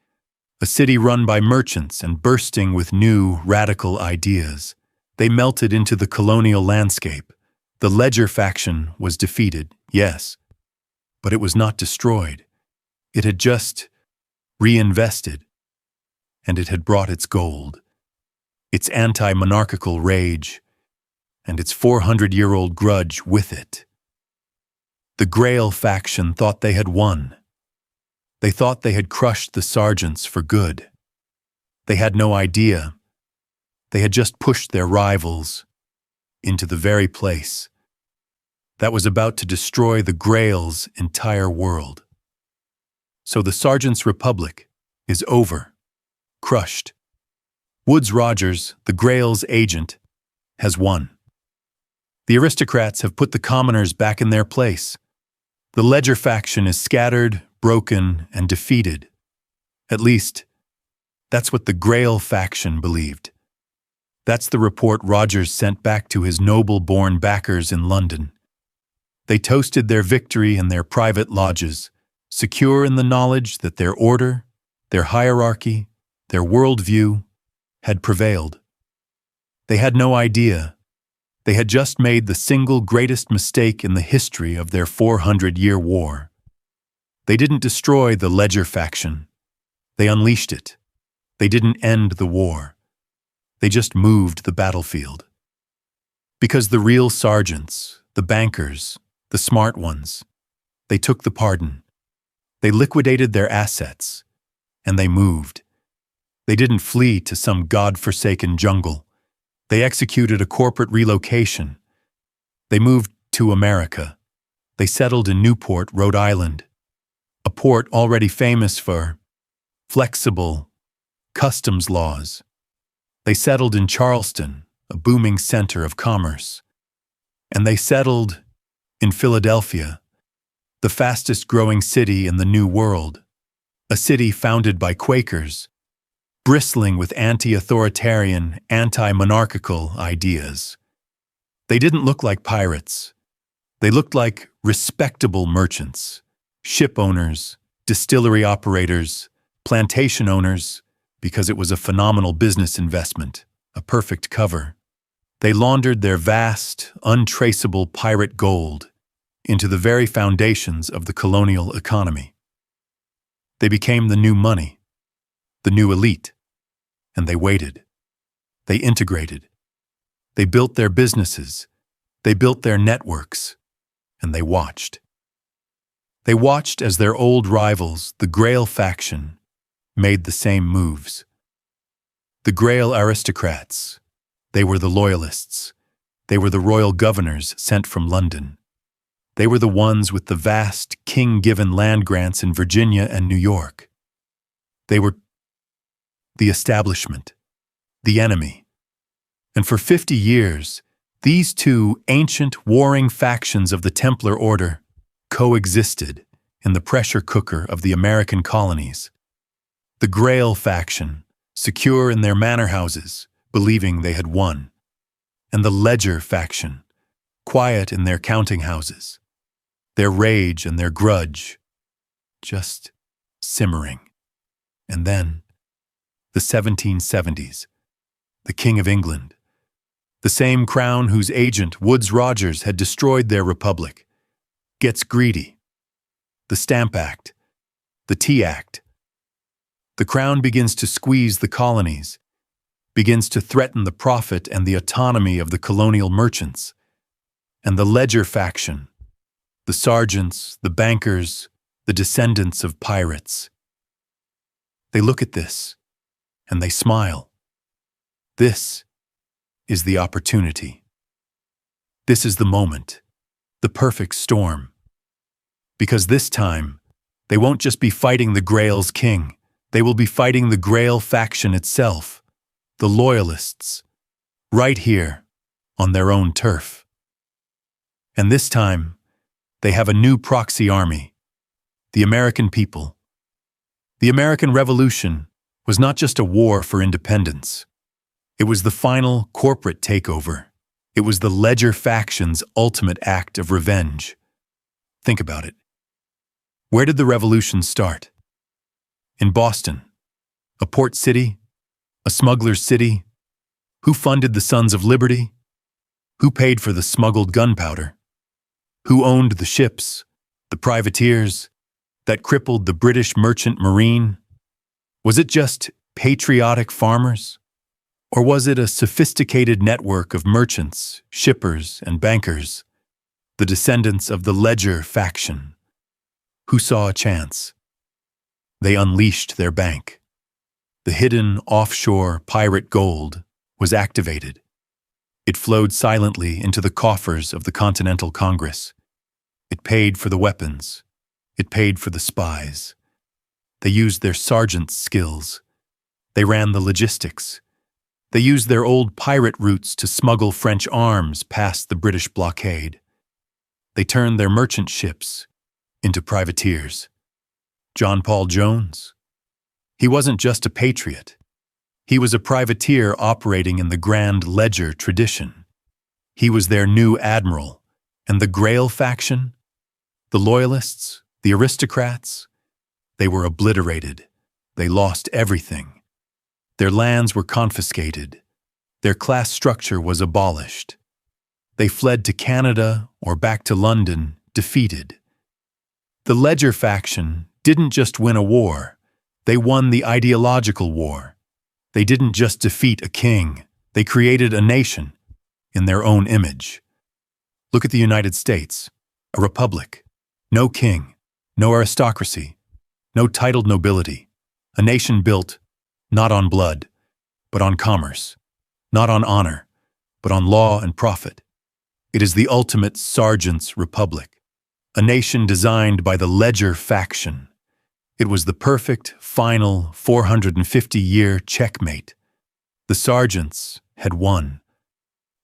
a city run by merchants and bursting with new, radical ideas. They melted into the colonial landscape. The Ledger faction was defeated, yes, but it was not destroyed. It had just reinvested, and it had brought its gold, its anti-monarchical rage, and its 400-year-old grudge with it. The Grail faction thought they had won. They thought they had crushed the sergeants for good. They had no idea. They had just pushed their rivals into the very place that was about to destroy the Grail's entire world. So the Sergeant's Republic is over, crushed. Woodes Rogers, the Grail's agent, has won. The aristocrats have put the commoners back in their place. The Ledger faction is scattered, broken, and defeated. At least, that's what the Grail faction believed. That's the report Rogers sent back to his noble-born backers in London. They toasted their victory in their private lodges, secure in the knowledge that their order, their hierarchy, their worldview had prevailed. They had no idea. They had just made the single greatest mistake in the history of their 400-year war. They didn't destroy the Ledger faction. They unleashed it. They didn't end the war. They just moved the battlefield. Because the real sergeants, the bankers, the smart ones, they took the pardon. They liquidated their assets, and they moved. They didn't flee to some God-forsaken jungle. They executed a corporate relocation. They moved to America. They settled in Newport, Rhode Island, a port already famous for flexible customs laws. They settled in Charleston, a booming center of commerce. And they settled in Philadelphia, the fastest-growing city in the New World, a city founded by Quakers, bristling with anti-authoritarian, anti-monarchical ideas. They didn't look like pirates. They looked like respectable merchants, ship owners, distillery operators, plantation owners, because it was a phenomenal business investment, a perfect cover. They laundered their vast, untraceable pirate gold into the very foundations of the colonial economy. They became the new money, the new elite, and they waited. They integrated. They built their businesses. They built their networks, and they watched. They watched as their old rivals, the Grail faction, made the same moves. The Grail aristocrats, they were the loyalists. They were the royal governors sent from London. They were the ones with the vast, king-given land grants in Virginia and New York. They were the establishment, the enemy. And for 50 years, these two ancient warring factions of the Templar Order coexisted in the pressure cooker of the American colonies. The Grail faction, secure in their manor houses, believing they had won. And the Ledger faction, quiet in their counting houses, their rage and their grudge just simmering. And then, the 1770s, the King of England, the same crown whose agent, Woodes Rogers, had destroyed their republic, gets greedy. The Stamp Act, the Tea Act. The crown begins to squeeze the colonies, begins to threaten the profit and the autonomy of the colonial merchants. And the Ledger faction, the sergeants, the bankers, the descendants of pirates. They look at this, and they smile. This is the opportunity. This is the moment, the perfect storm. Because this time, they won't just be fighting the Grail's king, they will be fighting the Grail faction itself, the Loyalists, right here, on their own turf. And this time, they have a new proxy army, the American people. The American Revolution was not just a war for independence. It was the final corporate takeover. It was the Ledger faction's ultimate act of revenge. Think about it. Where did the revolution start? In Boston, a port city, a smuggler's city. Who funded the Sons of Liberty? Who paid for the smuggled gunpowder? Who owned the ships, the privateers, that crippled the British merchant marine? Was it just patriotic farmers? Or was it a sophisticated network of merchants, shippers, and bankers, the descendants of the Ledger faction, who saw a chance? They unleashed their bank. The hidden offshore pirate gold was activated. It flowed silently into the coffers of the Continental Congress. It paid for the weapons. It paid for the spies. They used their sergeant's skills. They ran the logistics. They used their old pirate routes to smuggle French arms past the British blockade. They turned their merchant ships into privateers. John Paul Jones? He wasn't just a patriot. He was a privateer operating in the Grand Ledger tradition. He was their new admiral, and the Grail faction, the Loyalists, the aristocrats, they were obliterated. They lost everything. Their lands were confiscated. Their class structure was abolished. They fled to Canada or back to London, defeated. The Ledger faction didn't just win a war. They won the ideological war. They didn't just defeat a king. They created a nation in their own image. Look at the United States, a republic. No king, no aristocracy, no titled nobility. A nation built not on blood, but on commerce. Not on honor, but on law and profit. It is the ultimate sergeant's republic. A nation designed by the Ledger faction. It was the perfect, final 450-year checkmate. The sergeants had won.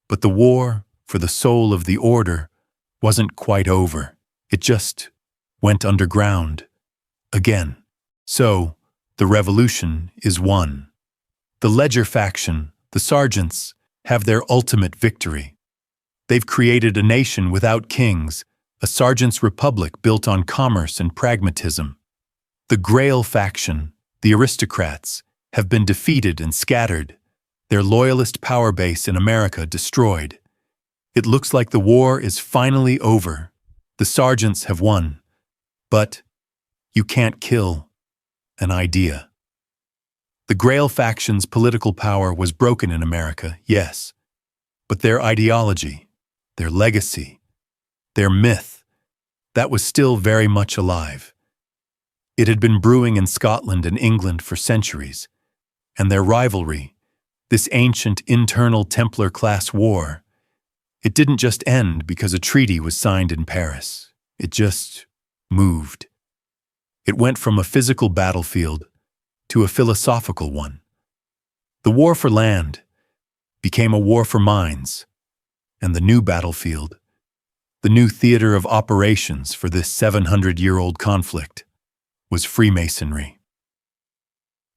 But the war for the soul of the order wasn't quite over. It just went underground again. So, the revolution is won. The Ledger faction, the sergeants, have their ultimate victory. They've created a nation without kings, a sergeant's republic built on commerce and pragmatism. The Grail faction, the aristocrats, have been defeated and scattered, their loyalist power base in America destroyed. It looks like the war is finally over. The sergeants have won. But you can't kill an idea. The Grail faction's political power was broken in America, yes, but their ideology, their legacy, their myth, that was still very much alive. It had been brewing in Scotland and England for centuries, and their rivalry, this ancient internal Templar class war, it didn't just end because a treaty was signed in Paris. It just moved. It went from a physical battlefield to a philosophical one. The war for land became a war for minds, and the new battlefield, the new theater of operations for this 700-year-old conflict, was Freemasonry.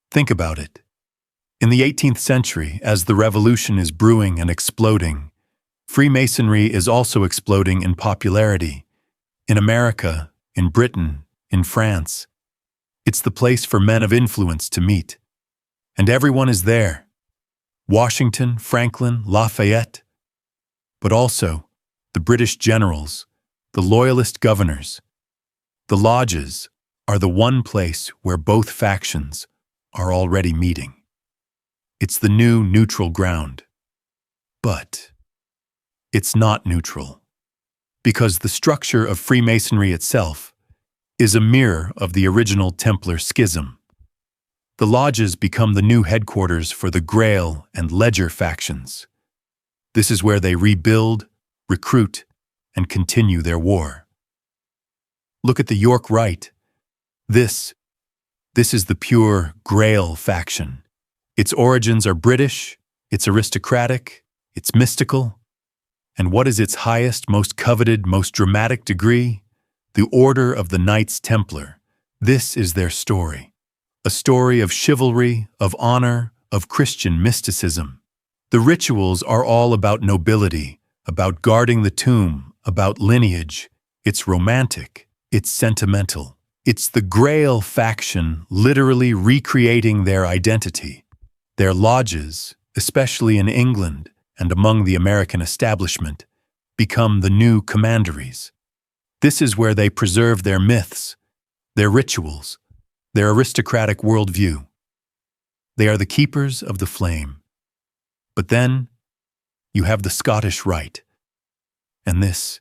Think about it. In the 18th century, as the revolution is brewing and exploding, Freemasonry is also exploding in popularity. In America, in Britain, in France. It's the place for men of influence to meet. And everyone is there. Washington, Franklin, Lafayette. But also the British generals, the loyalist governors. The lodges are the one place where both factions are already meeting. It's the new neutral ground. But it's not neutral, because the structure of Freemasonry itself is a mirror of the original Templar schism. The lodges become the new headquarters for the Grail and Ledger factions. This is where they rebuild, recruit, and continue their war. Look at the York Rite. This is the pure Grail faction. Its origins are British, it's aristocratic, it's mystical. And what is its highest, most coveted, most dramatic degree? The Order of the Knights Templar. This is their story. A story of chivalry, of honor, of Christian mysticism. The rituals are all about nobility, about guarding the tomb, about lineage. It's romantic, it's sentimental. It's the Grail faction literally recreating their identity. Their lodges, especially in England and among the American establishment, become the new commanderies. This is where they preserve their myths, their rituals, their aristocratic worldview. They are the keepers of the flame. But then, you have the Scottish Rite. And this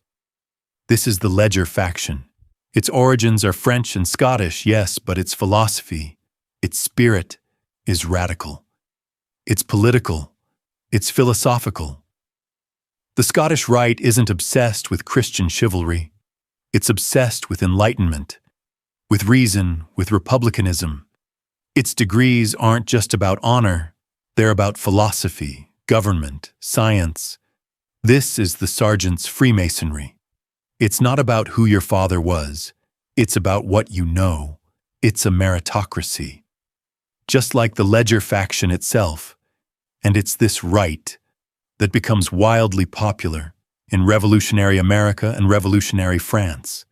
is the Ledger faction. Its origins are French and Scottish, yes, but its philosophy, its spirit, is radical. It's political. It's philosophical. The Scottish Rite isn't obsessed with Christian chivalry. It's obsessed with enlightenment, with reason, with republicanism. Its degrees aren't just about honor, they're about philosophy, government, science. This is the sergeant's Freemasonry. It's not about who your father was, it's about what you know. It's a meritocracy. Just like the Ledger faction itself. And it's this rite that becomes wildly popular in revolutionary America and revolutionary France.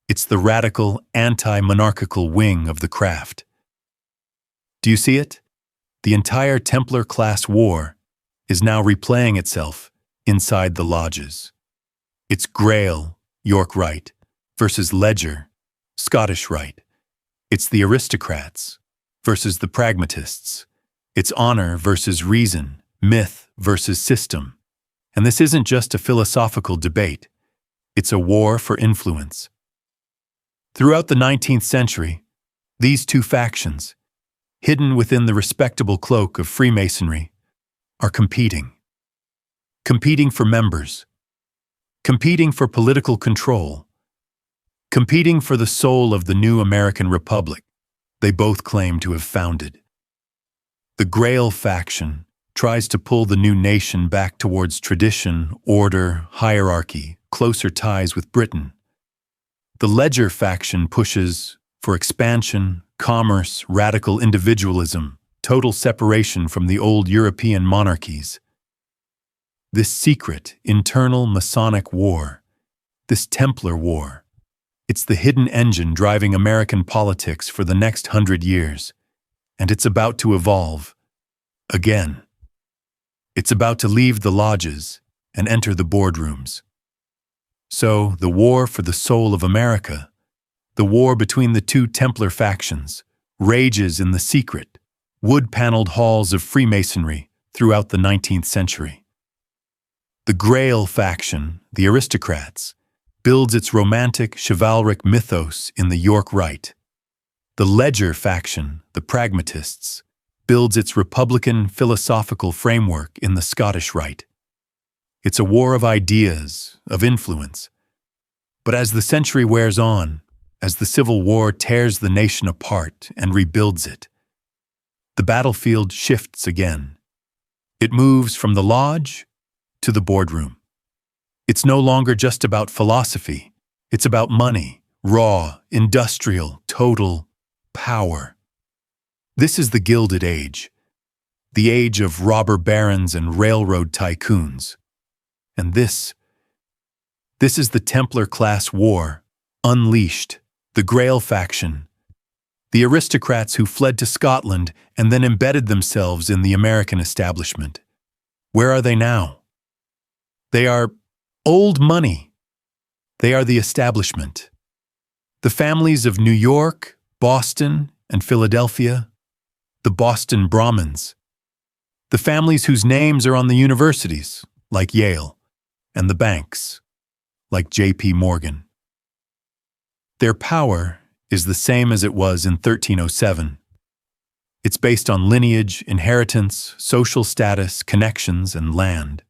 It's the radical, anti-monarchical wing of the craft. Do you see it? The entire Templar class war is now replaying itself inside the lodges. It's Grail, York Rite, versus Ledger, Scottish Rite. It's the aristocrats versus the pragmatists. It's honor versus reason, myth versus system. And this isn't just a philosophical debate. It's a war for influence. Throughout the 19th century, these two factions, hidden within the respectable cloak of Freemasonry, are competing. Competing for members. Competing for political control. Competing for the soul of the new American Republic they both claim to have founded. The Grail faction tries to pull the new nation back towards tradition, order, hierarchy, closer ties with Britain. The Ledger faction pushes for expansion, commerce, radical individualism, total separation from the old European monarchies. This secret, internal Masonic war, this Templar war, it's the hidden engine driving American politics for the next 100 years. And it's about to evolve. Again. It's about to leave the lodges and enter the boardrooms. So, the war for the soul of America, the war between the two Templar factions, rages in the secret, wood-paneled halls of Freemasonry throughout the 19th century. The Grail faction, the aristocrats, builds its romantic, chivalric mythos in the York Rite. The Ledger faction, the pragmatists, builds its republican philosophical framework in the Scottish Rite. It's a war of ideas, of influence. But as the century wears on, as the Civil War tears the nation apart and rebuilds it, the battlefield shifts again. It moves from the lodge to the boardroom. It's no longer just about philosophy. It's about money, raw, industrial, total power. This is the Gilded Age, the age of robber barons and railroad tycoons. And this is the Templar class war, unleashed, the Grail faction, the aristocrats who fled to Scotland and then embedded themselves in the American establishment. Where are they now? They are old money. They are the establishment. The families of New York, Boston, and Philadelphia, the Boston Brahmins, the families whose names are on the universities, like Yale, and the banks, like J.P. Morgan. Their power is the same as it was in 1307. It's based on lineage, inheritance, social status, connections, and land.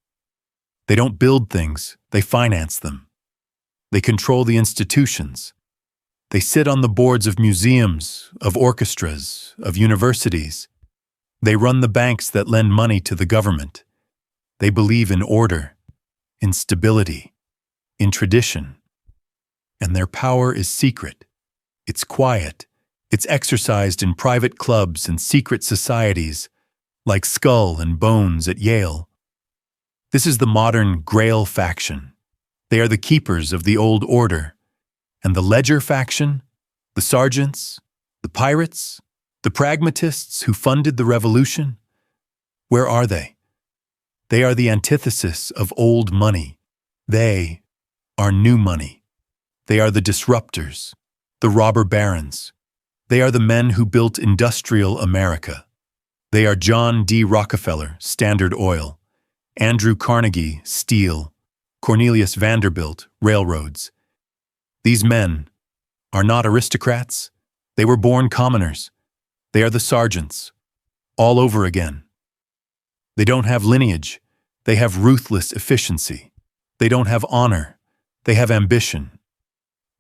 They don't build things, they finance them. They control the institutions. They sit on the boards of museums, of orchestras, of universities. They run the banks that lend money to the government. They believe in order, in stability, in tradition. And their power is secret. It's quiet. It's exercised in private clubs and secret societies, like Skull and Bones at Yale. This is the modern Grail faction. They are the keepers of the old order. And the Ledger faction, the sergeants, the pirates, the pragmatists who funded the revolution, where are they? They are the antithesis of old money. They are new money. They are the disruptors, the robber barons. They are the men who built industrial America. They are John D. Rockefeller, Standard Oil, Andrew Carnegie, Steel, Cornelius Vanderbilt, railroads. These men are not aristocrats. They were born commoners. They are the sergeants, all over again. They don't have lineage. They have ruthless efficiency. They don't have honor. They have ambition.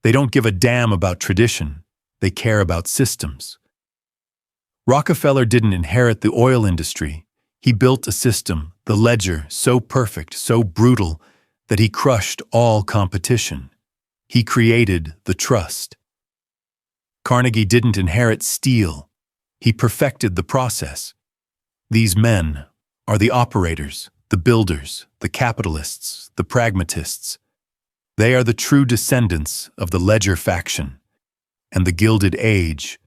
They don't give a damn about tradition. They care about systems. Rockefeller didn't inherit the oil industry. He built a system, the ledger, so perfect, so brutal, that he crushed all competition. He created the trust. Carnegie didn't inherit steel. He perfected the process. These men are the operators, the builders, the capitalists, the pragmatists. They are the true descendants of the Ledger faction, and the Gilded Age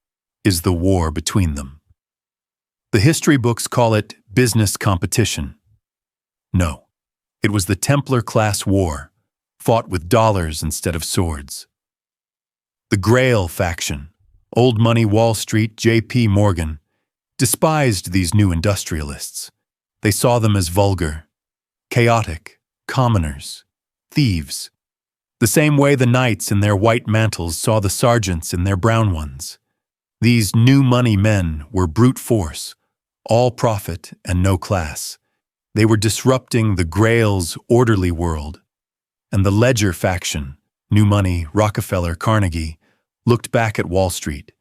is the war between them. The history books call it business competition. No, it was the Templar class war, fought with dollars instead of swords. The Grail faction, old money Wall Street, J.P. Morgan, despised these new industrialists. They saw them as vulgar, chaotic, commoners, thieves, the same way the knights in their white mantles saw the sergeants in their brown ones. These new money men were brute force, all profit and no class. They were disrupting the Grail's orderly world. And the Ledger faction, new money, Rockefeller, Carnegie, looked back at Wall Street,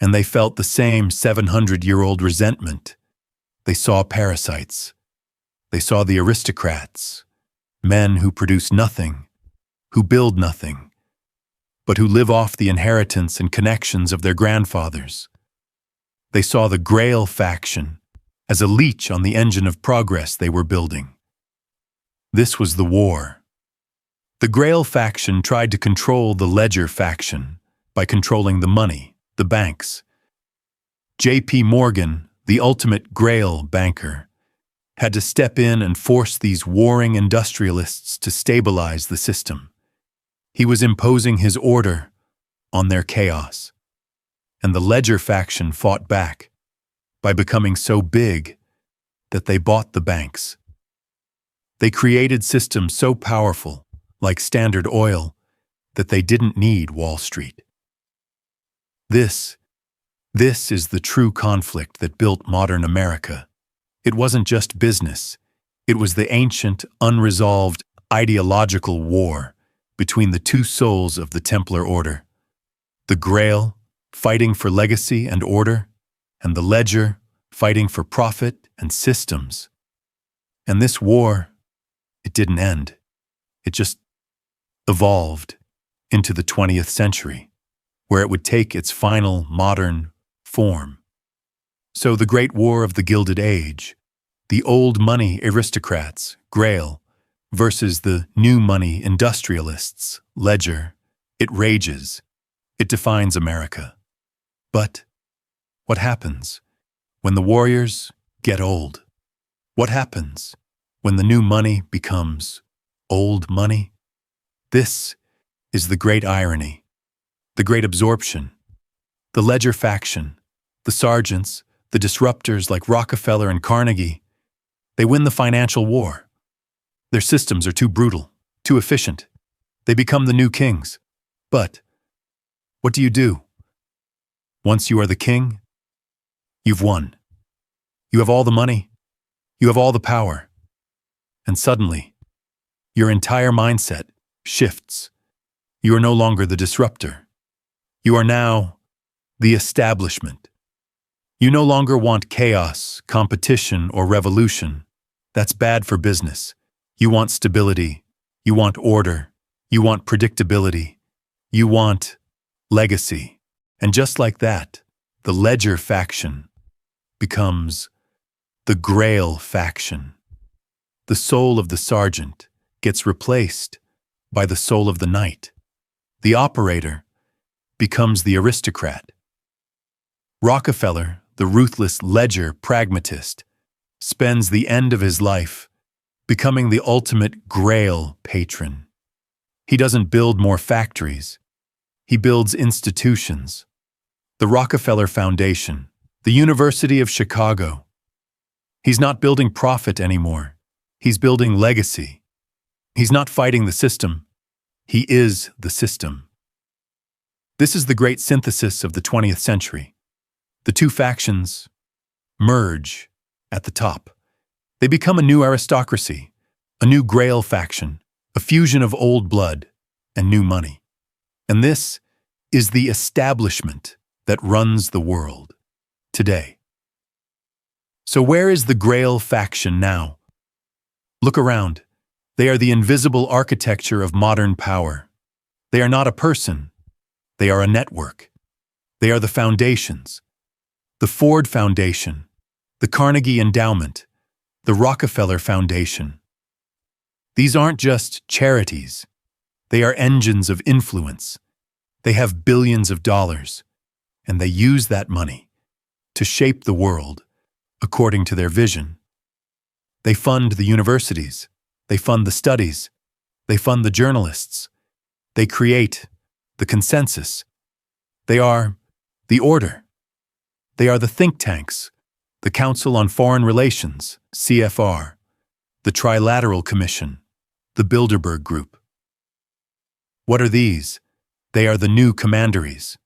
and they felt the same 700-year-old resentment. They saw parasites. They saw the aristocrats, men who produce nothing, who build nothing, but who live off the inheritance and connections of their grandfathers. They saw the Grail faction as a leech on the engine of progress they were building. This was the war. The Grail faction tried to control the Ledger faction by controlling the money, the banks. J.P. Morgan, the ultimate Grail banker, had to step in and force these warring industrialists to stabilize the system. He was imposing his order on their chaos. And the Ledger faction fought back by becoming so big that they bought the banks. They created systems so powerful, like Standard Oil, that they didn't need Wall Street. This is the true conflict that built modern America. It wasn't just business. It was the ancient, unresolved, ideological war between the two souls of the Templar Order. The Grail, fighting for legacy and order, and the Ledger, fighting for profit and systems. And this war, it didn't end. It just evolved into the 20th century, where it would take its final modern form. So the Great War of the Gilded Age, the old money aristocrats, Grail, versus the new money industrialists' ledger. It rages. It defines America. But what happens when the warriors get old? What happens when the new money becomes old money? This is the great irony, the great absorption. The ledger faction, the sergeants, the disruptors like Rockefeller and Carnegie, they win the financial war. Their systems are too brutal, too efficient. They become the new kings. But what do you do? Once you are the king, you've won. You have all the money. You have all the power. And suddenly, your entire mindset shifts. You are no longer the disruptor. You are now the establishment. You no longer want chaos, competition, or revolution. That's bad for business. You want stability. You want order. You want predictability. You want legacy. And just like that, the ledger faction becomes the Grail faction. The soul of the sergeant gets replaced by the soul of the knight. The operator becomes the aristocrat. Rockefeller, the ruthless ledger pragmatist, spends the end of his life becoming the ultimate Grail patron. He doesn't build more factories. He builds institutions. The Rockefeller Foundation, the University of Chicago. He's not building profit anymore. He's building legacy. He's not fighting the system. He is the system. This is the great synthesis of the 20th century. The two factions merge at the top. They become a new aristocracy, a new Grail faction, a fusion of old blood and new money. And this is the establishment that runs the world today. So where is the Grail faction now? Look around. They are the invisible architecture of modern power. They are not a person. They are a network. They are the foundations. The Ford Foundation, the Carnegie Endowment, the Rockefeller Foundation. These aren't just charities. They are engines of influence. They have billions of dollars, and they use that money to shape the world according to their vision. They fund the universities. They fund the studies. They fund the journalists. They create the consensus. They are the order. They are the think tanks, the Council on Foreign Relations, CFR, the Trilateral Commission, the Bilderberg Group. What are these? They are the new commanderies.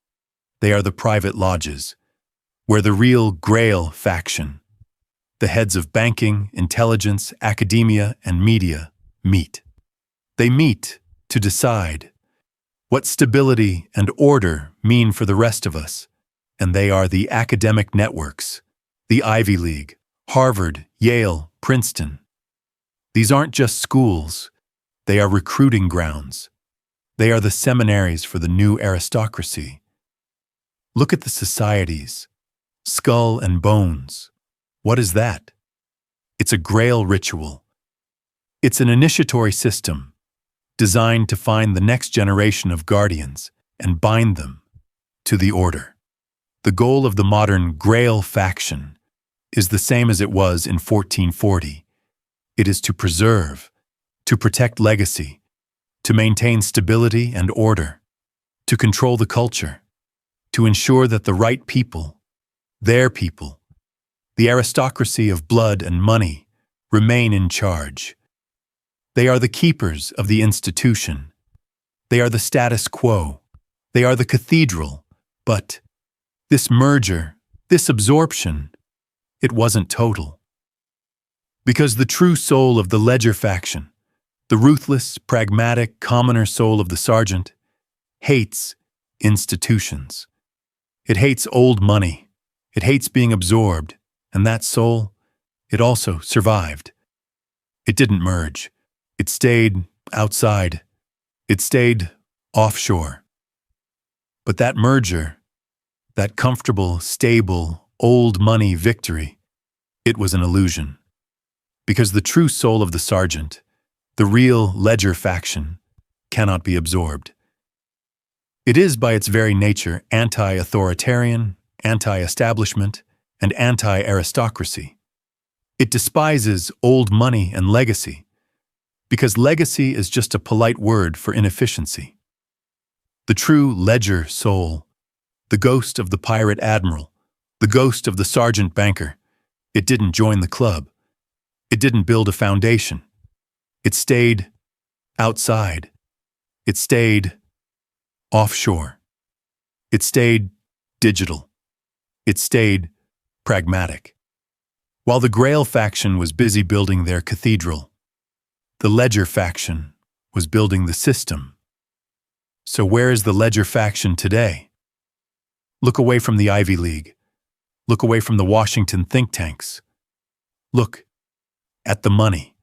They are the private lodges, where the real Grail faction, the heads of banking, intelligence, academia, and media, meet. They meet to decide what stability and order mean for the rest of us, and they are the academic networks, the Ivy League, Harvard, Yale, Princeton. These aren't just schools, they are recruiting grounds. They are the seminaries for the new aristocracy. Look at the societies. Skull and bones. What is that? It's a Grail ritual. It's an initiatory system designed to find the next generation of guardians and bind them to the order. The goal of the modern Grail faction is the same as it was in 1440. It is to preserve, to protect legacy, to maintain stability and order, to control the culture, to ensure that the right people, their people, the aristocracy of blood and money, remain in charge. They are the keepers of the institution. They are the status quo. They are the cathedral. But this merger, this absorption, it wasn't total. Because the true soul of the ledger faction, the ruthless, pragmatic, commoner soul of the sergeant, hates institutions. It hates old money. It hates being absorbed. And that soul, it also survived. It didn't merge. It stayed outside. It stayed offshore. But that merger, that comfortable, stable, old money victory, it was an illusion. Because the true soul of the sergeant, The real ledger faction cannot be absorbed. It is by its very nature anti-authoritarian, anti-establishment, and anti-aristocracy. It despises old money and legacy, because legacy is just a polite word for inefficiency. The true ledger soul, the ghost of the pirate admiral, the ghost of the sergeant banker, it didn't join the club. It didn't build a foundation. It stayed outside. It stayed offshore. It stayed digital. It stayed pragmatic. While the Grail faction was busy building their cathedral, the Ledger faction was building the system. So where is the Ledger faction today? Look away from the Ivy League. Look away from the Washington think tanks. Look at the money.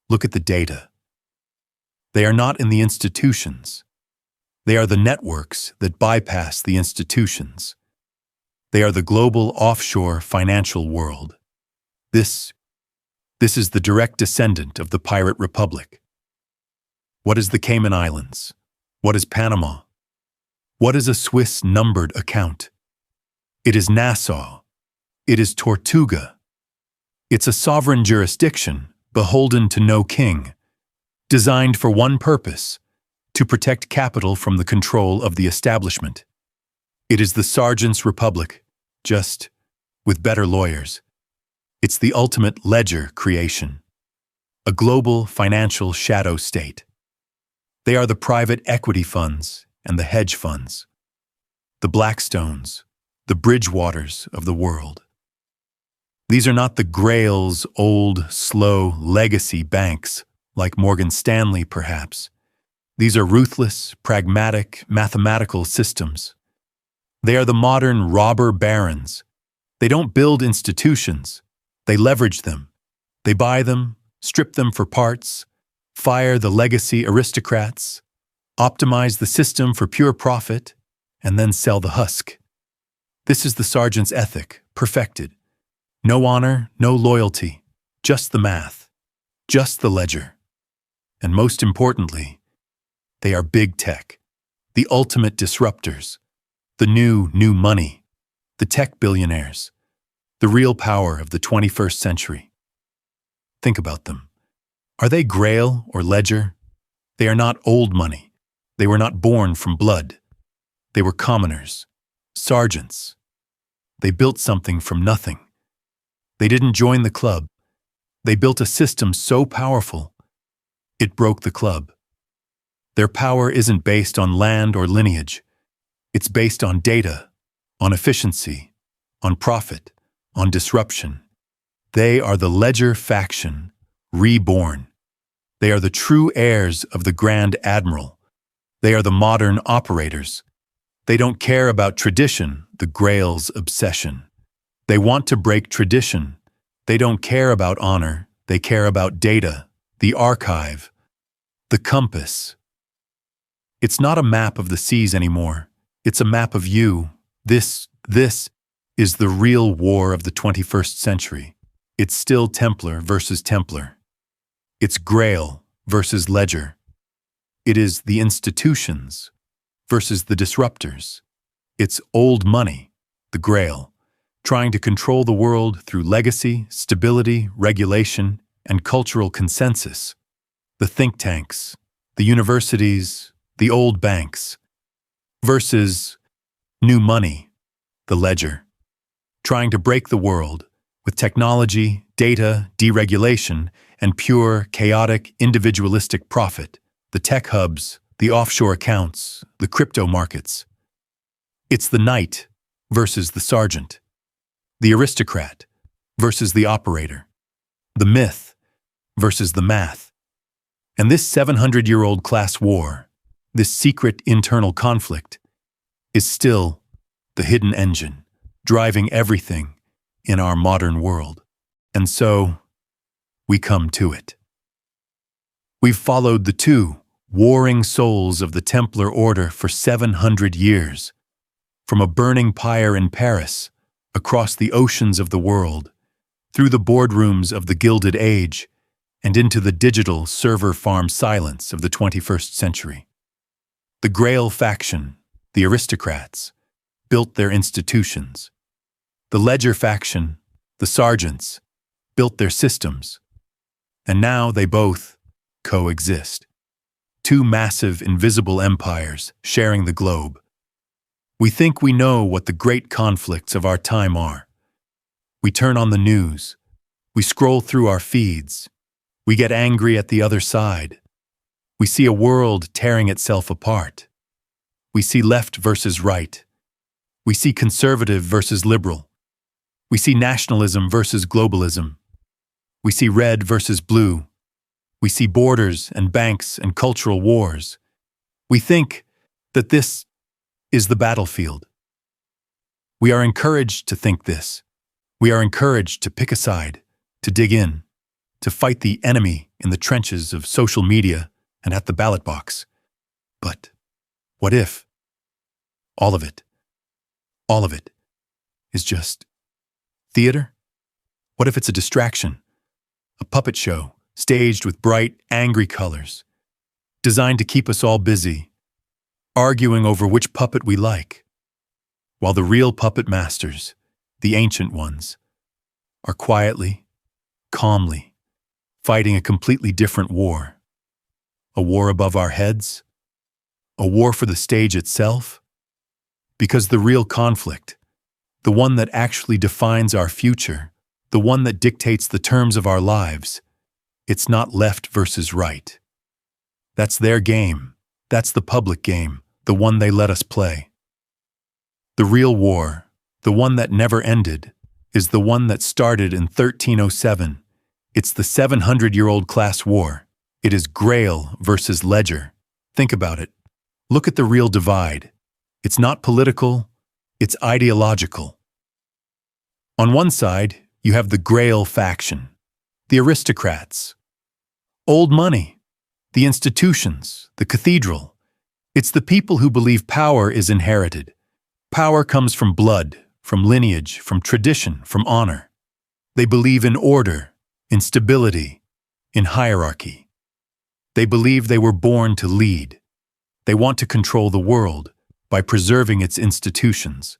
Look at the data. They are not in the institutions. They are the networks that bypass the institutions. They are the global offshore financial world. This is the direct descendant of the Pirate Republic. What is the Cayman Islands? What is Panama? What is a Swiss numbered account? It is Nassau. It is Tortuga. It's a sovereign jurisdiction, beholden to no king, designed for one purpose, to protect capital from the control of the establishment. It is the Sergeant's Republic, just with better lawyers. It's the ultimate ledger creation, a global financial shadow state. They are the private equity funds and the hedge funds, the Blackstones, the Bridgewaters of the world. These are not the Grail's old, slow, legacy banks, like Morgan Stanley, perhaps. These are ruthless, pragmatic, mathematical systems. They are the modern robber barons. They don't build institutions. They leverage them. They buy them, strip them for parts, fire the legacy aristocrats, optimize the system for pure profit, and then sell the husk. This is the sergeant's ethic, perfected. No honor, no loyalty, just the math, just the ledger. And most importantly, they are big tech, the ultimate disruptors, the new money, the tech billionaires, the real power of the 21st century. Think about them. Are they Grail or ledger? They are not old money. They were not born from blood. They were commoners, sergeants. They built something from nothing. They didn't join the club. They built a system so powerful, it broke the club. Their power isn't based on land or lineage. It's based on data, on efficiency, on profit, on disruption. They are the Ledger faction, reborn. They are the true heirs of the Grand Admiral. They are the modern operators. They don't care about tradition, the Grail's obsession. They want to break tradition. They don't care about honor. They care about data, the archive, the compass. It's not a map of the seas anymore. It's a map of you. This is the real war of the 21st century. It's still Templar versus Templar. It's Grail versus Ledger. It is the institutions versus the disruptors. It's old money, the Grail, trying to control the world through legacy, stability, regulation, and cultural consensus. The think tanks, the universities, the old banks, versus new money, the ledger, trying to break the world with technology, data, deregulation, and pure, chaotic, individualistic profit, the tech hubs, the offshore accounts, the crypto markets. It's the knight versus the sergeant, the aristocrat versus the operator, the myth versus the math. And this 700-year-old class war, this secret internal conflict, is still the hidden engine driving everything in our modern world. And so, we come to it. We've followed the two warring souls of the Templar Order for 700 years, from a burning pyre in Paris, across the oceans of the world, through the boardrooms of the Gilded Age, and into the digital server farm silence of the 21st century. The Grail faction, the aristocrats, built their institutions. The Ledger faction, the sergeants, built their systems. And now they both coexist. Two massive, invisible empires sharing the globe. We think we know what the great conflicts of our time are. We turn on the news. We scroll through our feeds. We get angry at the other side. We see a world tearing itself apart. We see left versus right. We see conservative versus liberal. We see nationalism versus globalism. We see red versus blue. We see borders and banks and cultural wars. We think that this is the battlefield. We are encouraged to think this. We are encouraged to pick a side, to dig in, to fight the enemy in the trenches of social media and at the ballot box. But what if all of it is just theater? What if it's a distraction, a puppet show staged with bright, angry colors, designed to keep us all busy, arguing over which puppet we like, while the real puppet masters, the ancient ones, are quietly, calmly, fighting a completely different war. A war above our heads? A war for the stage itself? Because the real conflict, the one that actually defines our future, the one that dictates the terms of our lives, it's not left versus right. That's their game. That's the public game, the one they let us play. The real war, the one that never ended, is the one that started in 1307. It's the 700-year-old class war. It is Grail versus Ledger. Think about it. Look at the real divide. It's not political, it's ideological. On one side, you have the Grail faction, the aristocrats, old money, the institutions, the cathedral. It's the people who believe power is inherited. Power comes from blood, from lineage, from tradition, from honor. They believe in order, in stability, in hierarchy. They believe they were born to lead. They want to control the world by preserving its institutions.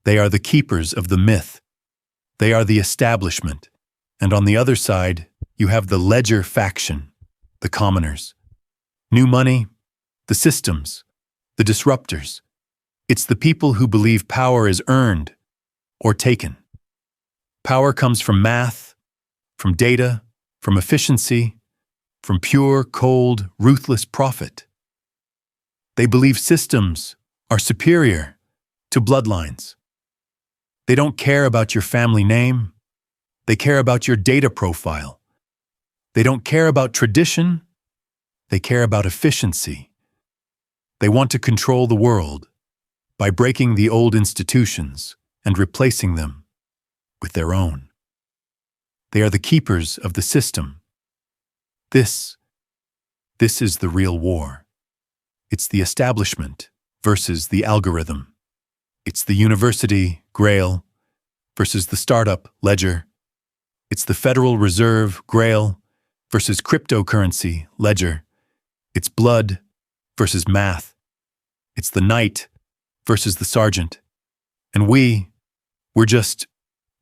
They are the keepers of the myth. They are the establishment. And on the other side, you have the Ledger faction, the commoners. New money, the systems, the disruptors. It's the people who believe power is earned or taken. Power comes from math, from data, from efficiency, from pure, cold, ruthless profit. They believe systems are superior to bloodlines. They don't care about your family name. They care about your data profile. They don't care about tradition. They care about efficiency. They want to control the world by breaking the old institutions and replacing them with their own. They are the keepers of the system. This is the real war. It's the establishment versus the algorithm. It's the university, Grail, versus the startup, Ledger. It's the Federal Reserve, Grail, versus cryptocurrency, Ledger. It's blood versus math. It's the knight versus the sergeant. And we're just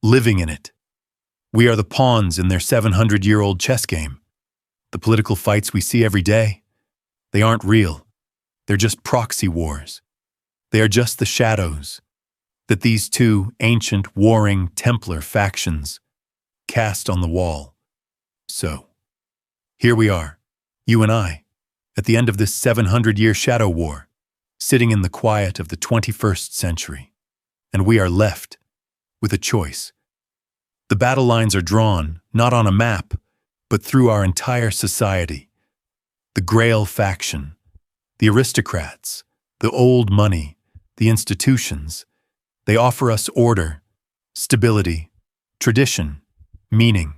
living in it. We are the pawns in their 700-year-old chess game. The political fights we see every day, they aren't real. They're just proxy wars. They are just the shadows that these two ancient warring Templar factions cast on the wall. So, here we are, you and I, at the end of this 700-year shadow war, sitting in the quiet of the 21st century. And we are left with a choice. The battle lines are drawn, not on a map, but through our entire society. The Grail faction, the aristocrats, the old money, the institutions, they offer us order, stability, tradition, meaning.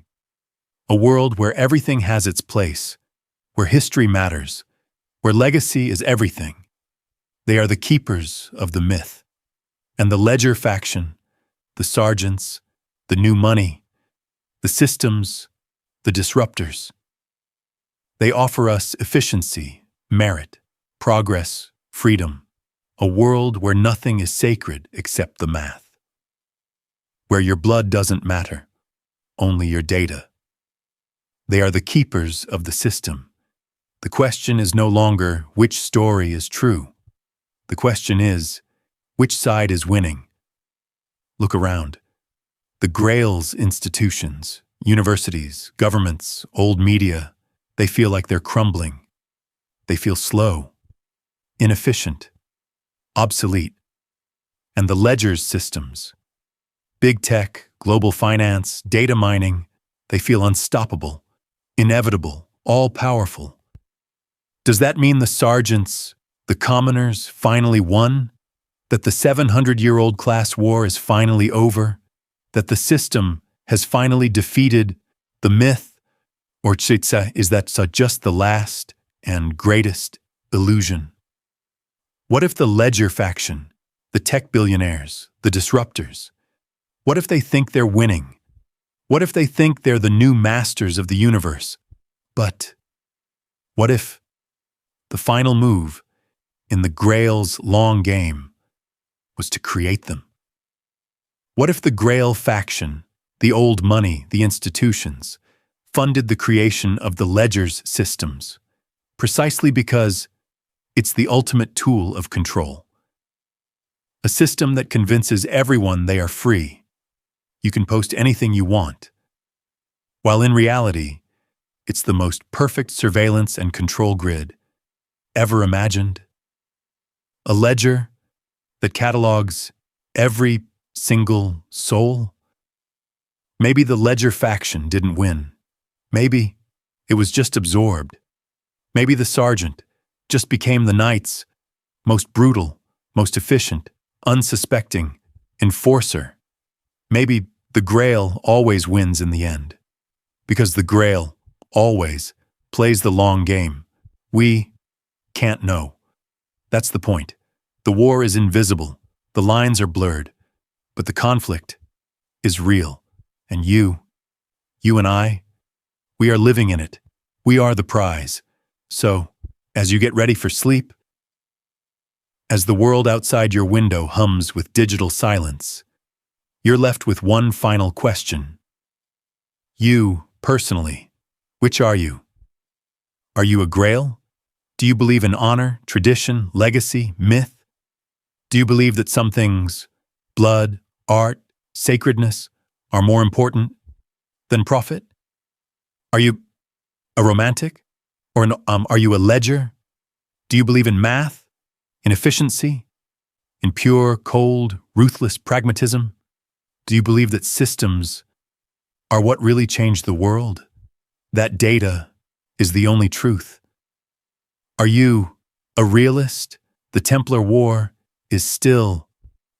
A world where everything has its place, where history matters, where legacy is everything. They are the keepers of the myth. And the Ledger faction, the sergeants, the new money, the systems, the disruptors. They offer us efficiency, merit, progress, freedom, a world where nothing is sacred except the math. Where your blood doesn't matter, only your data. They are the keepers of the system. The question is no longer which story is true. The question is, which side is winning? Look around. The Grail's institutions, universities, governments, old media, they feel like they're crumbling. They feel slow, inefficient, obsolete. And the ledger's systems, big tech, global finance, data mining, they feel unstoppable, inevitable, all-powerful. Does that mean the sergeants, the commoners, finally won? That the 700-year-old class war is finally over? That the system has finally defeated the myth? Or is that just the last and greatest illusion? What if the ledger faction, the tech billionaires, the disruptors, what if they think they're winning? What if they think they're the new masters of the universe? But what if the final move in the Grail's long game was to create them? What if the Grail faction, the old money, the institutions, funded the creation of the ledger's systems, precisely because it's the ultimate tool of control? A system that convinces everyone they are free. You can post anything you want. While in reality, it's the most perfect surveillance and control grid ever imagined. A ledger that catalogs every single soul. Maybe the ledger faction didn't win. Maybe it was just absorbed. Maybe the sergeant just became the knight's most brutal, most efficient, unsuspecting enforcer. Maybe the Grail always wins in the end, because the Grail always plays the long game. We can't know. That's the point. The war is invisible, the lines are blurred, but the conflict is real. And you and I, we are living in it. We are the prize. So, as you get ready for sleep, as the world outside your window hums with digital silence, you're left with one final question. You, personally, which are you? Are you a Grail? Do you believe in honor, tradition, legacy, myth? Do you believe that some things, blood, art, sacredness, are more important than profit? Are you a romantic? Or are you a ledger? Do you believe in math, in efficiency, in pure, cold, ruthless pragmatism? Do you believe that systems are what really changed the world? That data is the only truth? Are you a realist? The Templar War is still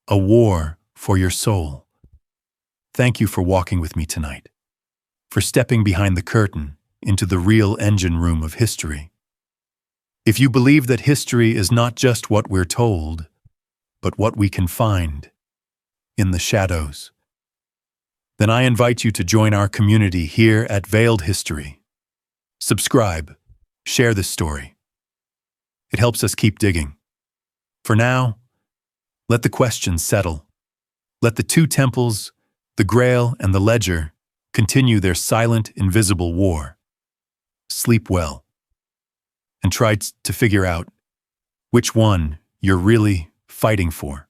a war for your soul. Thank you for walking with me tonight, for stepping behind the curtain into the real engine room of history. If you believe that history is not just what we're told, but what we can find in the shadows, then I invite you to join our community here at Veiled History. Subscribe, share this story. It helps us keep digging. For now, let the questions settle. Let the two temples, the Grail and the Ledger, continue their silent, invisible war. Sleep well, and try to figure out which one you're really fighting for.